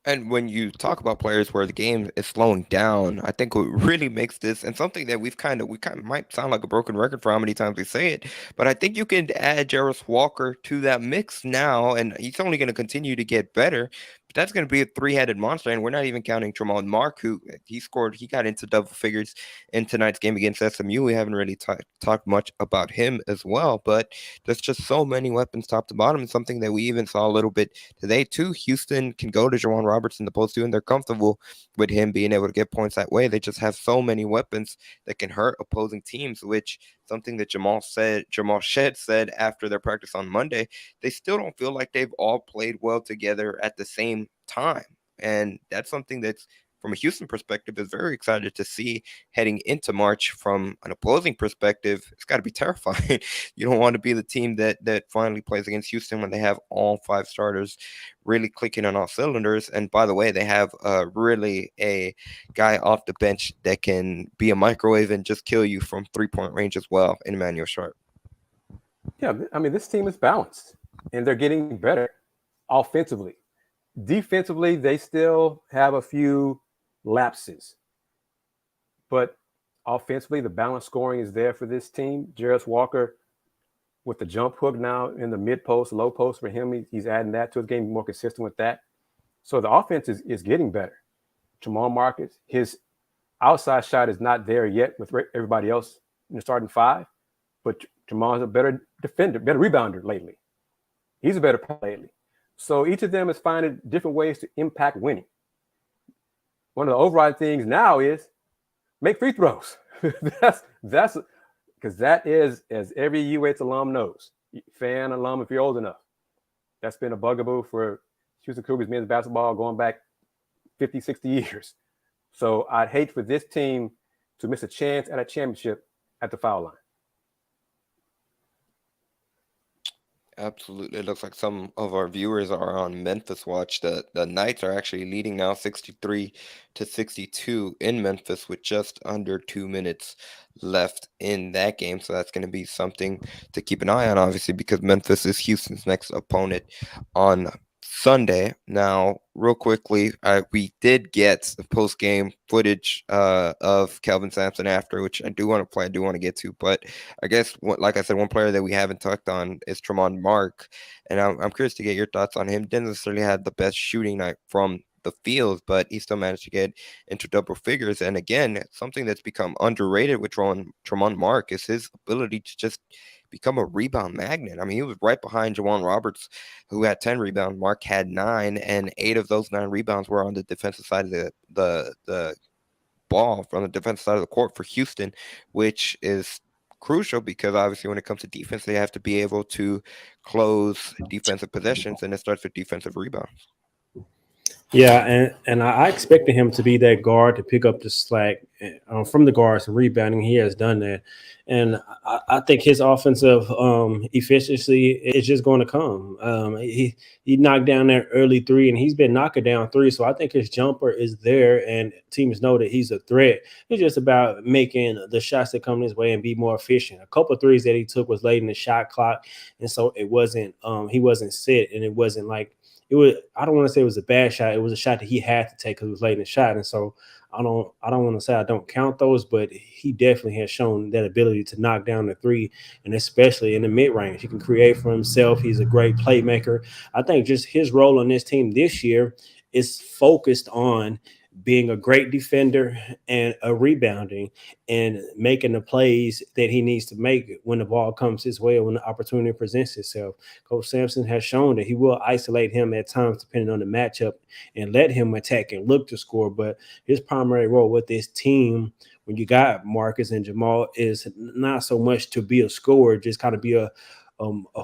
And when you talk about players where the game is slowing down, I think what really makes this, and something that we kind of might sound like a broken record for how many times we say it, but I think you can add Jarvis Walker to that mix now, and he's only going to continue to get better. But that's going to be a three-headed monster, and we're not even counting Tremont Mark, who he got into double figures in tonight's game against SMU. We haven't really talked much about him as well, but there's just so many weapons top to bottom, and something that we even saw a little bit today too. Houston can go to Jawan Roberts in the post too, and they're comfortable with him being able to get points that way. They just have so many weapons that can hurt opposing teams, which something that Jamal Shed said after their practice on Monday. They still don't feel like they've all played well together at the same time. And that's something that's, from a Houston perspective, is very excited to see heading into March. From an opposing perspective, it's got to be terrifying. You don't want to be the team that finally plays against Houston when they have all five starters really clicking on all cylinders. And by the way, they have really a guy off the bench that can be a microwave and just kill you from 3-point range as well, in Emmanuel Sharp. Yeah, I mean, this team is balanced, and they're getting better offensively. Defensively, they still have a few lapses. But offensively, the balanced scoring is there for this team. Jarvis Walker with the jump hook now in the mid post, low post for him. He's adding that to his game, more consistent with that. So the offense is getting better. Jamal Marcus, his outside shot is not there yet with everybody else in the starting five, but Jamal's a better defender, better rebounder lately. He's a better player lately. So each of them is finding different ways to impact winning. One of the overriding things now is make free throws. that's because that is, as every UH alum knows, fan, alum, if you're old enough, that's been a bugaboo for Houston Cougars men's basketball going back 50, 60 years. So I'd hate for this team to miss a chance at a championship at the foul line. Absolutely. It looks like some of our viewers are on Memphis watch. The Knights are actually leading now 63-62 in Memphis with just under 2 minutes left in that game. So that's going to be something to keep an eye on, obviously, because Memphis is Houston's next opponent on Sunday. Now, real quickly, we did get the post-game footage of Kelvin Sampson after, which I do want to play, I do want to get to. But I guess, like I said, one player that we haven't talked on is Tremont Mark. And I'm curious to get your thoughts on him. Didn't necessarily have the best shooting night from the field, but he still managed to get into double figures. And again, something that's become underrated with Tremont Mark is his ability to just become a rebound magnet. I mean, he was right behind Juwan Roberts, who had 10 rebounds. Mark had 9, and 8 of those 9 rebounds were on the defensive side of the ball, from the defensive side of the court for Houston, which is crucial because obviously when it comes to defense, they have to be able to close defensive possessions, and it starts with defensive rebounds. Yeah, and I expected him to be that guard to pick up the slack from the guards and rebounding. He has done that, and I think his offensive efficiency is just going to come. He knocked down that early 3, and he's been knocking down 3. So I think his jumper is there, and teams know that he's a threat. It's just about making the shots that come his way and be more efficient. A couple of threes that he took was late in the shot clock, and so it wasn't he wasn't set, and it wasn't like. It was. I don't want to say it was a bad shot. It was a shot that he had to take because it was late in the shot, and so I don't want to say I don't count those, but he definitely has shown that ability to knock down the 3, and especially in the mid range, he can create for himself. He's a great playmaker. I think just his role on this team this year is focused on being a great defender and a rebounding and making the plays that he needs to make when the ball comes his way or when the opportunity presents itself. Coach Sampson has shown that he will isolate him at times depending on the matchup and let him attack and look to score. But his primary role with this team, when you got Marcus and Jamal, is not so much to be a scorer, just kind of be a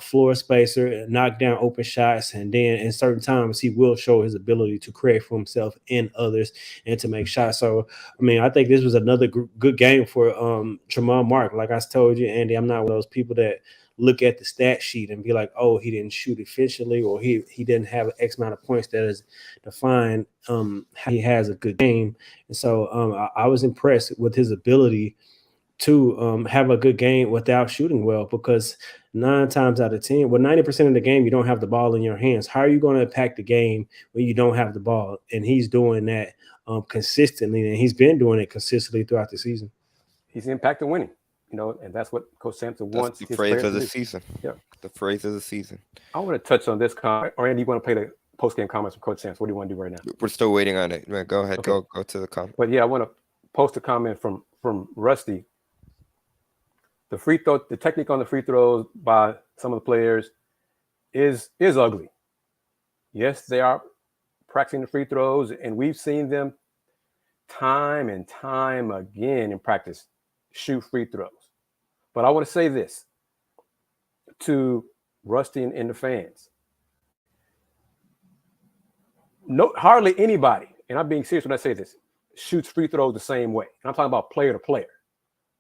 floor spacer, knock down open shots, and then in certain times he will show his ability to create for himself and others and to make shots. So, I mean, I think this was another good game for Tremont Mark. Like I told you, Andy, I'm not one of those people that look at the stat sheet and be like, oh, he didn't shoot efficiently or he didn't have X amount of points. That is defined how he has a good game. And so I was impressed with his ability to have a good game without shooting well, because 9 times out of 10, 90% of the game, you don't have the ball in your hands. How are you going to impact the game when you don't have the ball? And he's doing that consistently, and he's been doing it consistently throughout the season. He's impacting winning, and that's what Coach Sampson wants. That's the phrase of the season. Yeah, the phrase of the season. I want to touch on this comment, or Andy, you want to play the post-game comments from Coach Sampson? What do you want to do right now? We're still waiting on it. Man, go ahead. Okay. Go to the comment. But yeah, I want to post a comment from Rusty. The free throw, the technique on the free throws by some of the players is ugly. Yes, they are practicing the free throws, and we've seen them time and time again in practice shoot free throws. But I want to say this to Rusty and the fans. No, hardly anybody, and I'm being serious when I say this, shoots free throws the same way. And I'm talking about player to player.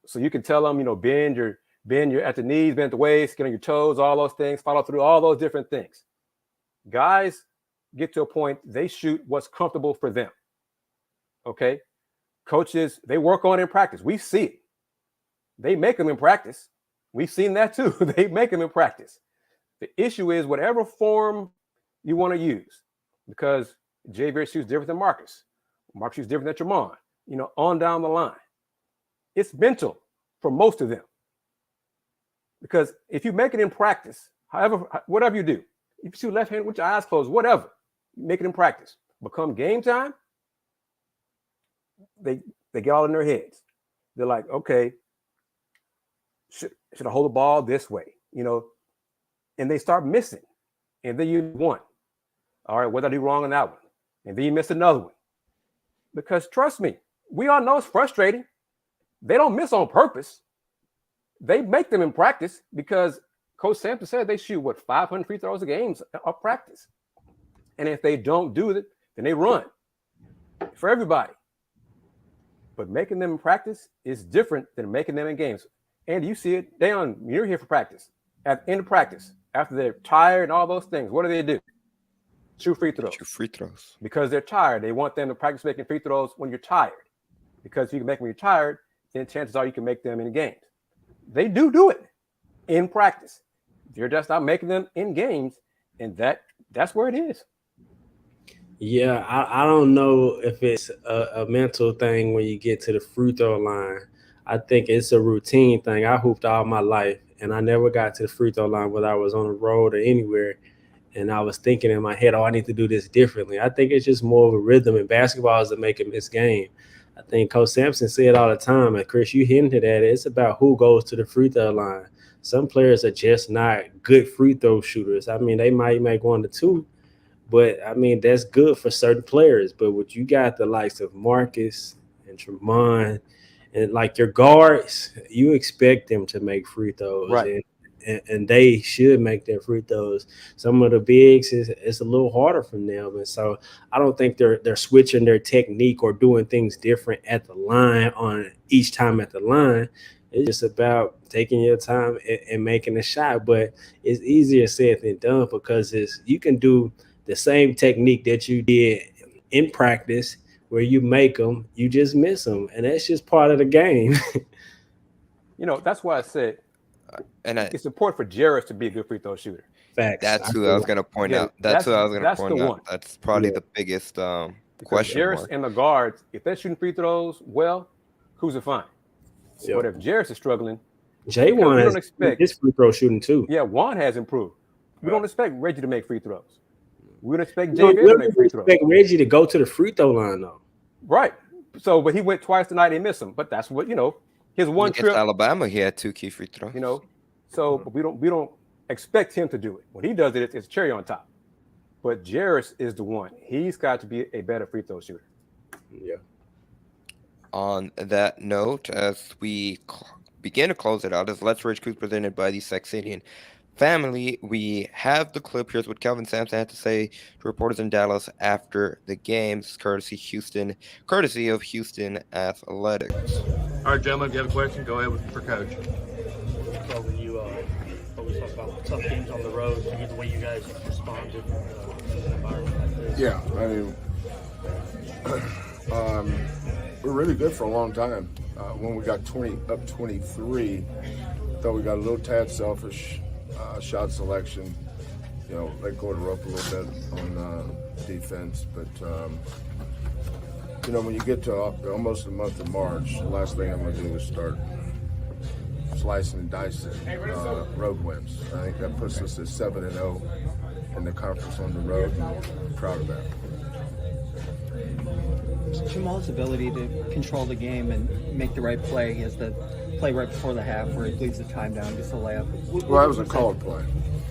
So you can tell them, bend your at the knees, bend at the waist, get on your toes, all those things, follow through, all those different things. Guys get to a point, they shoot what's comfortable for them. Okay? Coaches, they work on it in practice. We see it. They make them in practice. We've seen that too. They make them in practice. The issue is whatever form you want to use, because Javier shoots different than Marcus. Marcus shoots different than Tremont, on down the line. It's mental for most of them. Because if you make it in practice, whatever you do, if you shoot left hand with your eyes closed, whatever, make it in practice. Become game time, they get all in their heads. They're like, okay, should I hold the ball this way? And they start missing. And then you one. All right, what did I do wrong on that one? And then you miss another one. Because trust me, we all know it's frustrating. They don't miss on purpose. They make them in practice because Coach Sampson said they shoot, 500 free throws a game of practice. And if they don't do it, then they run for everybody. But making them in practice is different than making them in games. And you see it, you're here for practice. At the end of practice, after they're tired and all those things, what do? Shoot free throws. Shoot free throws. Because they're tired. They want them to practice making free throws when you're tired. Because if you can make them when you're tired, then chances are you can make them in games. They do it in practice. You're just not making them in games, and that's where it is. Yeah, I don't know if it's a mental thing when you get to the free throw line. I think it's a routine thing. I hooped all my life, and I never got to the free throw line whether I was on the road or anywhere. And I was thinking in my head, I need to do this differently. I think it's just more of a rhythm, and basketball is to make it this game. I think Coach Sampson said all the time, and Chris, you hinted at it, it's about who goes to the free throw line. Some players are just not good free throw shooters. I mean, they might make 1 to 2, but, I mean, that's good for certain players. But what you got the likes of Marcus and Tremont and, like, your guards, you expect them to make free throws. Right. And they should make their free throws. Some of the bigs, it's a little harder for them. And so I don't think they're switching their technique or doing things different at the line on each time at the line. It's just about taking your time and making a shot. But it's easier said than done because you can do the same technique that you did in practice where you make them, you just miss them. And that's just part of the game. That's why I said, it's important for Jarris to be a good free throw shooter. Facts. That's who I was going to point out. That's who I was going to point out. That's probably the biggest question. Jarris and the guards, if they're shooting free throws well, who's it fine? Yep. But if Jarris is struggling, J1 has expect his free throw shooting too. Yeah, Juan has improved. We don't expect Reggie to make free throws. We don't expect JV to make free throws. We expect Reggie to go to the free throw line though. Right. So, but he went twice tonight and missed them. But that's what his one trip. Alabama, he had 2 key free throws. So but we don't expect him to do it. When he does it, it's cherry on top. But Jarris is the one. He's got to be a better free throw shooter. Yeah. On that note, as we begin to close it out, as Let's Rage Coogs presented by the Saxenian Family, we have the clip. Here's what Kelvin Sampson had to say to reporters in Dallas after the games, courtesy of Houston Athletics. All right, gentlemen, if you have a question, go ahead for Coach. So when you always talk about tough games on the road, the way you guys responded in an environment like this. Yeah, I mean, we're really good for a long time. When we got up 23, thought we got a little tad selfish. Shot selection, let go of the rope a little bit on defense. But, when you get to almost the month of March, the last thing I'm going to do is start slicing and dicing road wins. I think that puts us at 7-0 in the conference on the road, and I'm proud of that. Jamal's ability to control the game and make the right play. He has the play right before the half where he leaves the time down, gets a layup. Well, that was a called play.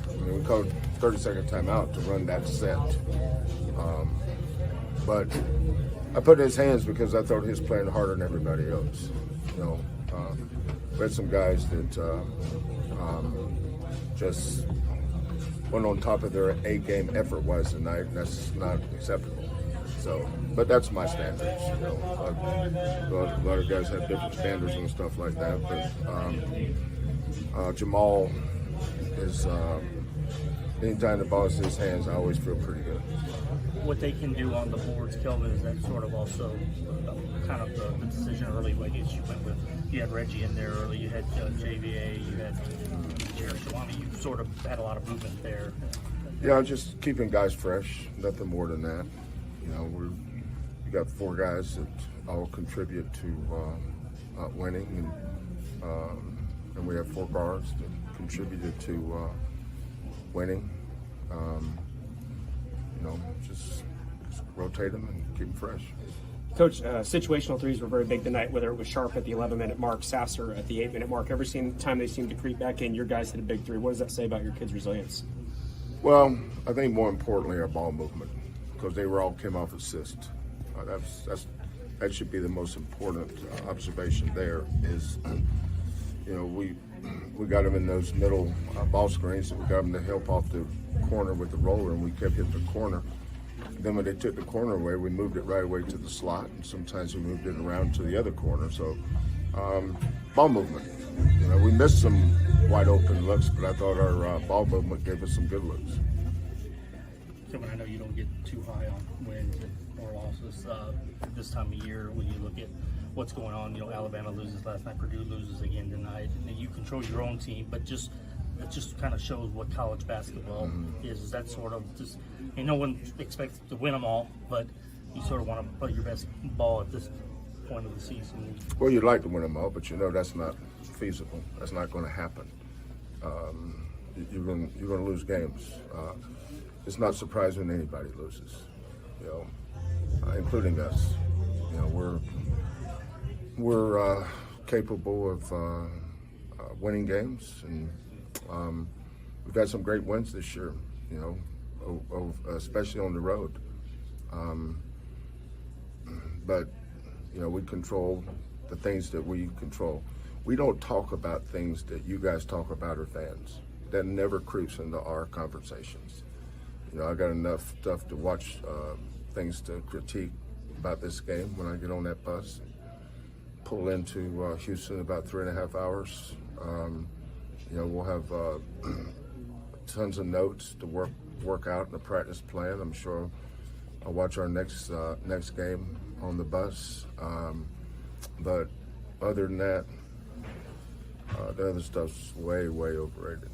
I mean, we called 30-second timeout to run that set. But I put it in his hands because I thought he was playing harder than everybody else. We had some guys that just went on top of their A-game effort-wise tonight, and that's not acceptable. So, but that's my standards. A lot of guys have different standards and stuff like that. But Jamal is anytime the ball is in his hands, I always feel pretty good. What they can do on the boards, Kelvin, is that sort of also kind of the decision early. Like as you went with, you had Reggie in there early, you had JVA, you had Jared Shalami. You sort of had a lot of movement there. Yeah, just keeping guys fresh. Nothing more than that. We got 4 guys that all contribute to winning, and we have 4 guards that contributed to winning. Just rotate them and keep them fresh. Coach, situational threes were very big tonight, whether it was Sharp at the 11-minute mark, Sasser at the 8-minute mark. Every time they seemed to creep back in, your guys hit a big three. What does that say about your kids' resilience? Well, I think more importantly, our ball movement, because they all came off assist. That should be the most important observation there is, we got them in those middle ball screens, and we got them to help off the corner with the roller, and we kept hitting the corner. Then when they took the corner away, we moved it right away to the slot, and sometimes we moved it around to the other corner. So, ball movement. We missed some wide open looks, but I thought our ball movement gave us some good looks. Kevin, I know you don't get too high on wins or losses this time of year when you look at what's going on. Alabama loses last night, Purdue loses again tonight, and you control your own team, but it just kind of shows what college basketball is. Is that sort of just, and no one expects to win them all, but you sort of want to play your best ball at this point of the season. Well, you'd like to win them all, but that's not feasible. That's not going to happen. You're going to lose games. It's not surprising when anybody loses, including us. We're capable of winning games, and we've got some great wins this year, especially on the road. But we control the things that we control. We don't talk about things that you guys talk about or fans. That never creeps into our conversations. I got enough stuff to watch, things to critique about this game when I get on that bus. Pull into Houston in about 3.5 hours. We'll have tons of notes to work out in the practice plan. I'm sure I'll watch our next game on the bus. But other than that, the other stuff's way, way overrated.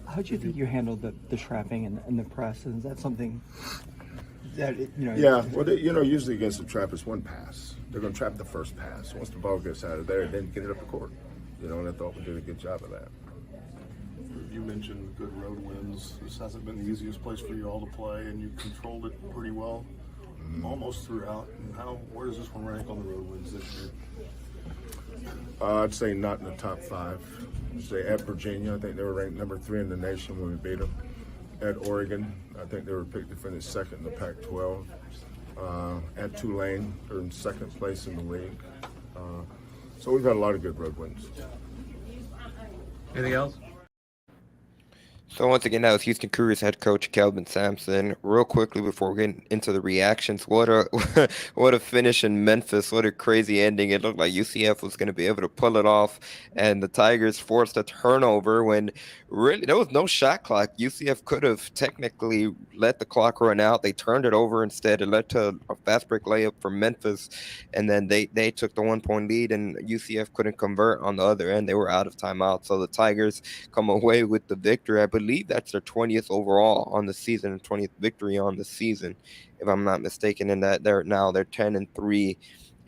How do you think you handled the trapping and the press? And is that something that Yeah, well, usually against the trap, it's one pass. They're going to trap the first pass. Once the ball gets out of there, then get it up the court. And I thought we did a good job of that. You mentioned good road wins. This hasn't been the easiest place for you all to play, and you controlled it pretty well almost throughout. And where does this one rank on the road wins this year? I'd say not in the top 5. I'd say at Virginia, I think they were ranked number 3 in the nation when we beat them. At Oregon, I think they were picked to finish second in the Pac-12. At Tulane, they're in second place in the league. So we've had a lot of good road wins. Anything else? So once again, that was Houston Cougars head coach Kelvin Sampson. Real quickly before we get into the reactions, what a finish in Memphis! What a crazy ending! It looked like UCF was going to be able to pull it off, and the Tigers forced a turnover when really there was no shot clock. UCF could have technically let the clock run out. They turned it over instead. It led to a fast break layup for Memphis, and then they took the 1-point lead, and UCF couldn't convert on the other end. They were out of timeout, so the Tigers come away with the victory. I believe that's their 20th overall on the season, 20th victory on the season, if I'm not mistaken. And that they're 10-3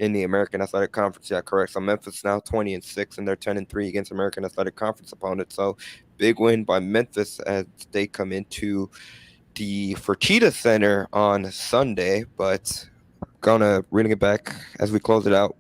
in the American Athletic Conference. Yeah, correct. So Memphis now 20-6, and they're 10-3 against American Athletic Conference opponents. So big win by Memphis as they come into the Fertitta Center on Sunday. But gonna reading it back as we close it out.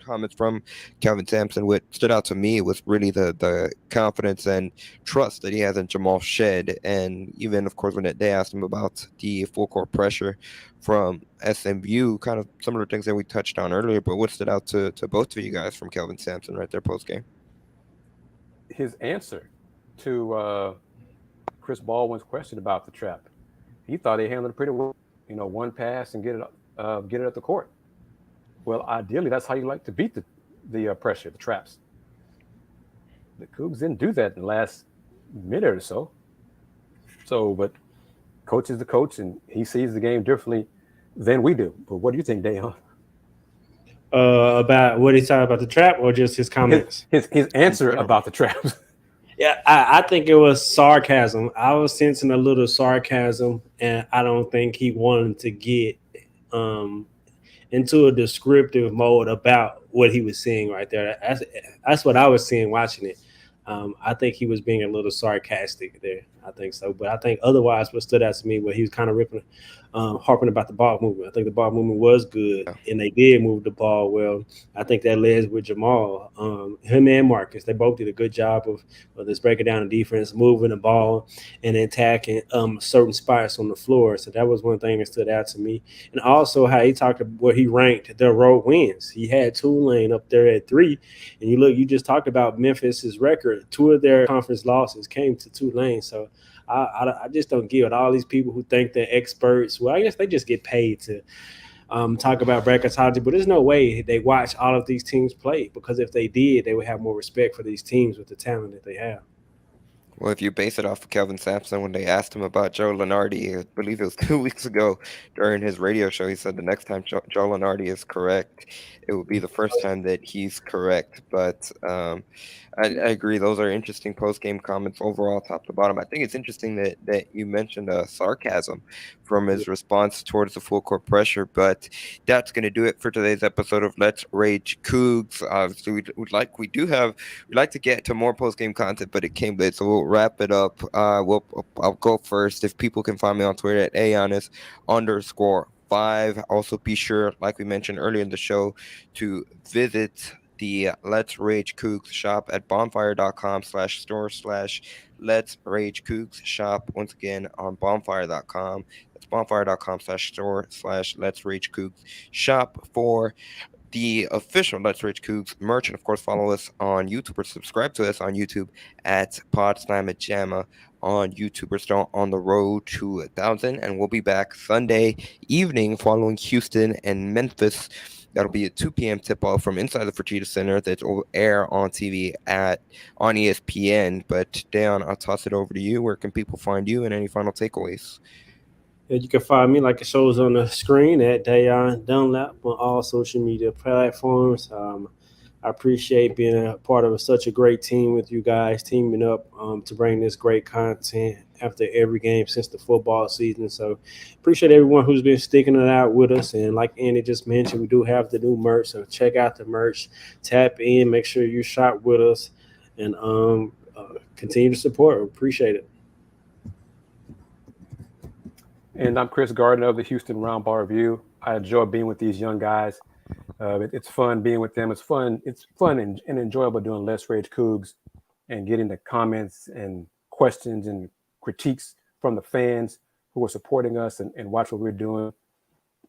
Comments from Kelvin Sampson. What stood out to me was really the confidence and trust that he has in Jamal Shead, and even of course when they asked him about the full court pressure from SMU, kind of similar things that we touched on earlier. But what stood out to both of you guys from Kelvin Sampson right there post game? His answer to Chris Baldwin's question about the trap. He thought he handled it pretty well. One pass and get it up the court. Well, ideally, that's how you like to beat the pressure, the traps. The Cougs didn't do that in the last minute or so. But coach is the coach, and he sees the game differently than we do. But what do you think, Dayon? About what he said about the trap, or just his comments? His answer about the traps. Yeah, I think it was sarcasm. I was sensing a little sarcasm, and I don't think he wanted to get into a descriptive mode about what he was seeing right there. That's what I was seeing watching it. I think he was being a little sarcastic there. I think so. But I think otherwise, what stood out to me was he was kind of harping about the ball movement. I think the ball movement was good, and they did move the ball well. I think that led with Jamal, him and Marcus. They both did a good job of this breaking down the defense, moving the ball, and attacking certain spots on the floor. So that was one thing that stood out to me. And also how he talked about where he ranked their road wins. He had Tulane up there at 3, and you just talked about Memphis's record. 2 of their conference losses came to Tulane. So I just don't get it. All these people who think they're experts, well, I guess they just get paid to talk about bracketology, but there's no way they watch all of these teams play, because if they did, they would have more respect for these teams with the talent that they have. Well, if you base it off of Kelvin Sampson, when they asked him about Joe Lunardi, I believe it was 2 weeks ago during his radio show, he said the next time Joe Lunardi is correct, it will be the first time that he's correct. But I agree. Those are interesting post-game comments overall, top to bottom. I think it's interesting that you mentioned sarcasm from his response towards the full court pressure. But that's going to do it for today's episode of Let's Rage Coogs. Obviously, we'd like to get to more post-game content, but it came late, so we'll wrap it up. I'll go first. If people can find me on Twitter at @Yanez_5. Also, be sure, like we mentioned earlier in the show, to visit the Let's Rage Coogs shop at bonfire.com/store/Let's Rage Coogs shop. Once again, on bonfire.com. That's bonfire.com/store/Let's Rage Coogs shop for the official Let's Rage Coogs merch. And of course, follow us on YouTube or subscribe to us on YouTube at Podslam Jamma on YouTube. We're still on the road to 1,000, and we'll be back Sunday evening following Houston and Memphis. That'll be a 2 p.m. tip-off from inside the Fertitta Center that will air on TV on ESPN. But, Deon, I'll toss it over to you. Where can people find you, and any final takeaways? Yeah, you can find me, like it shows on the screen, at Dayon Dunlap on all social media platforms. I appreciate being a part of such a great team with you guys, teaming up to bring this great content after every game since the football season. So appreciate everyone who's been sticking it out with us. And like Andy just mentioned, we do have the new merch. So check out the merch, tap in, make sure you shop with us, and continue to support. Appreciate it. And I'm Kris Gardner of the Houston Roundball Review. I enjoy being with these young guys. It's fun being with them. It's fun and enjoyable doing Let's Rage Coogs and getting the comments and questions and critiques from the fans who are supporting us and watch what we're doing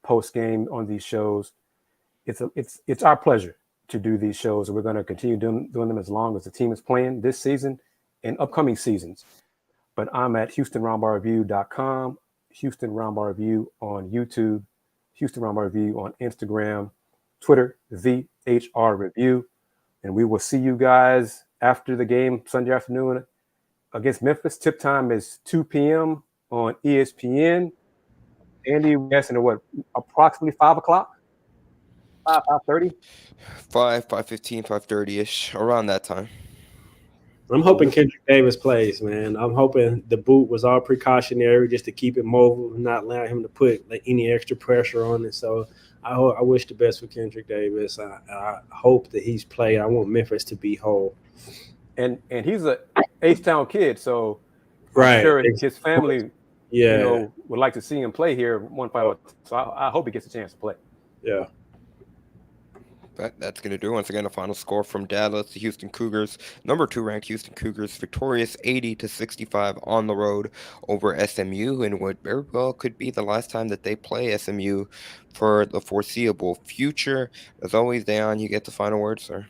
post game on these shows. It's our pleasure to do these shows, and we're going to continue doing them as long as the team is playing this season and upcoming seasons. But I'm at HoustonRoundballReview.com, Houston Roundball Review on YouTube, Houston Roundball Review on Instagram, Twitter, the HR Review. And we will see you guys after the game Sunday afternoon against Memphis. Tip time is 2 p.m. on ESPN. Andy, we're guessing at what, approximately 5 o'clock? 5:30? 5:15, 5:30-ish, around that time. I'm hoping Kendrick Davis plays, man. I'm hoping the boot was all precautionary just to keep it mobile and not allow him to put any extra pressure on it. So I wish the best for Kendrick Davis. I hope that he's played. I want Memphis to be whole. And he's a H-Town kid, so right. I'm sure his family would like to see him play here one final. So I hope he gets a chance to play. Yeah. That's going to do it. Once again, a final score from Dallas. The Houston Cougars, number 2 ranked Houston Cougars, victorious 80-65 on the road over SMU, and what very well could be the last time that they play SMU for the foreseeable future. As always, Deon, you get the final word, sir.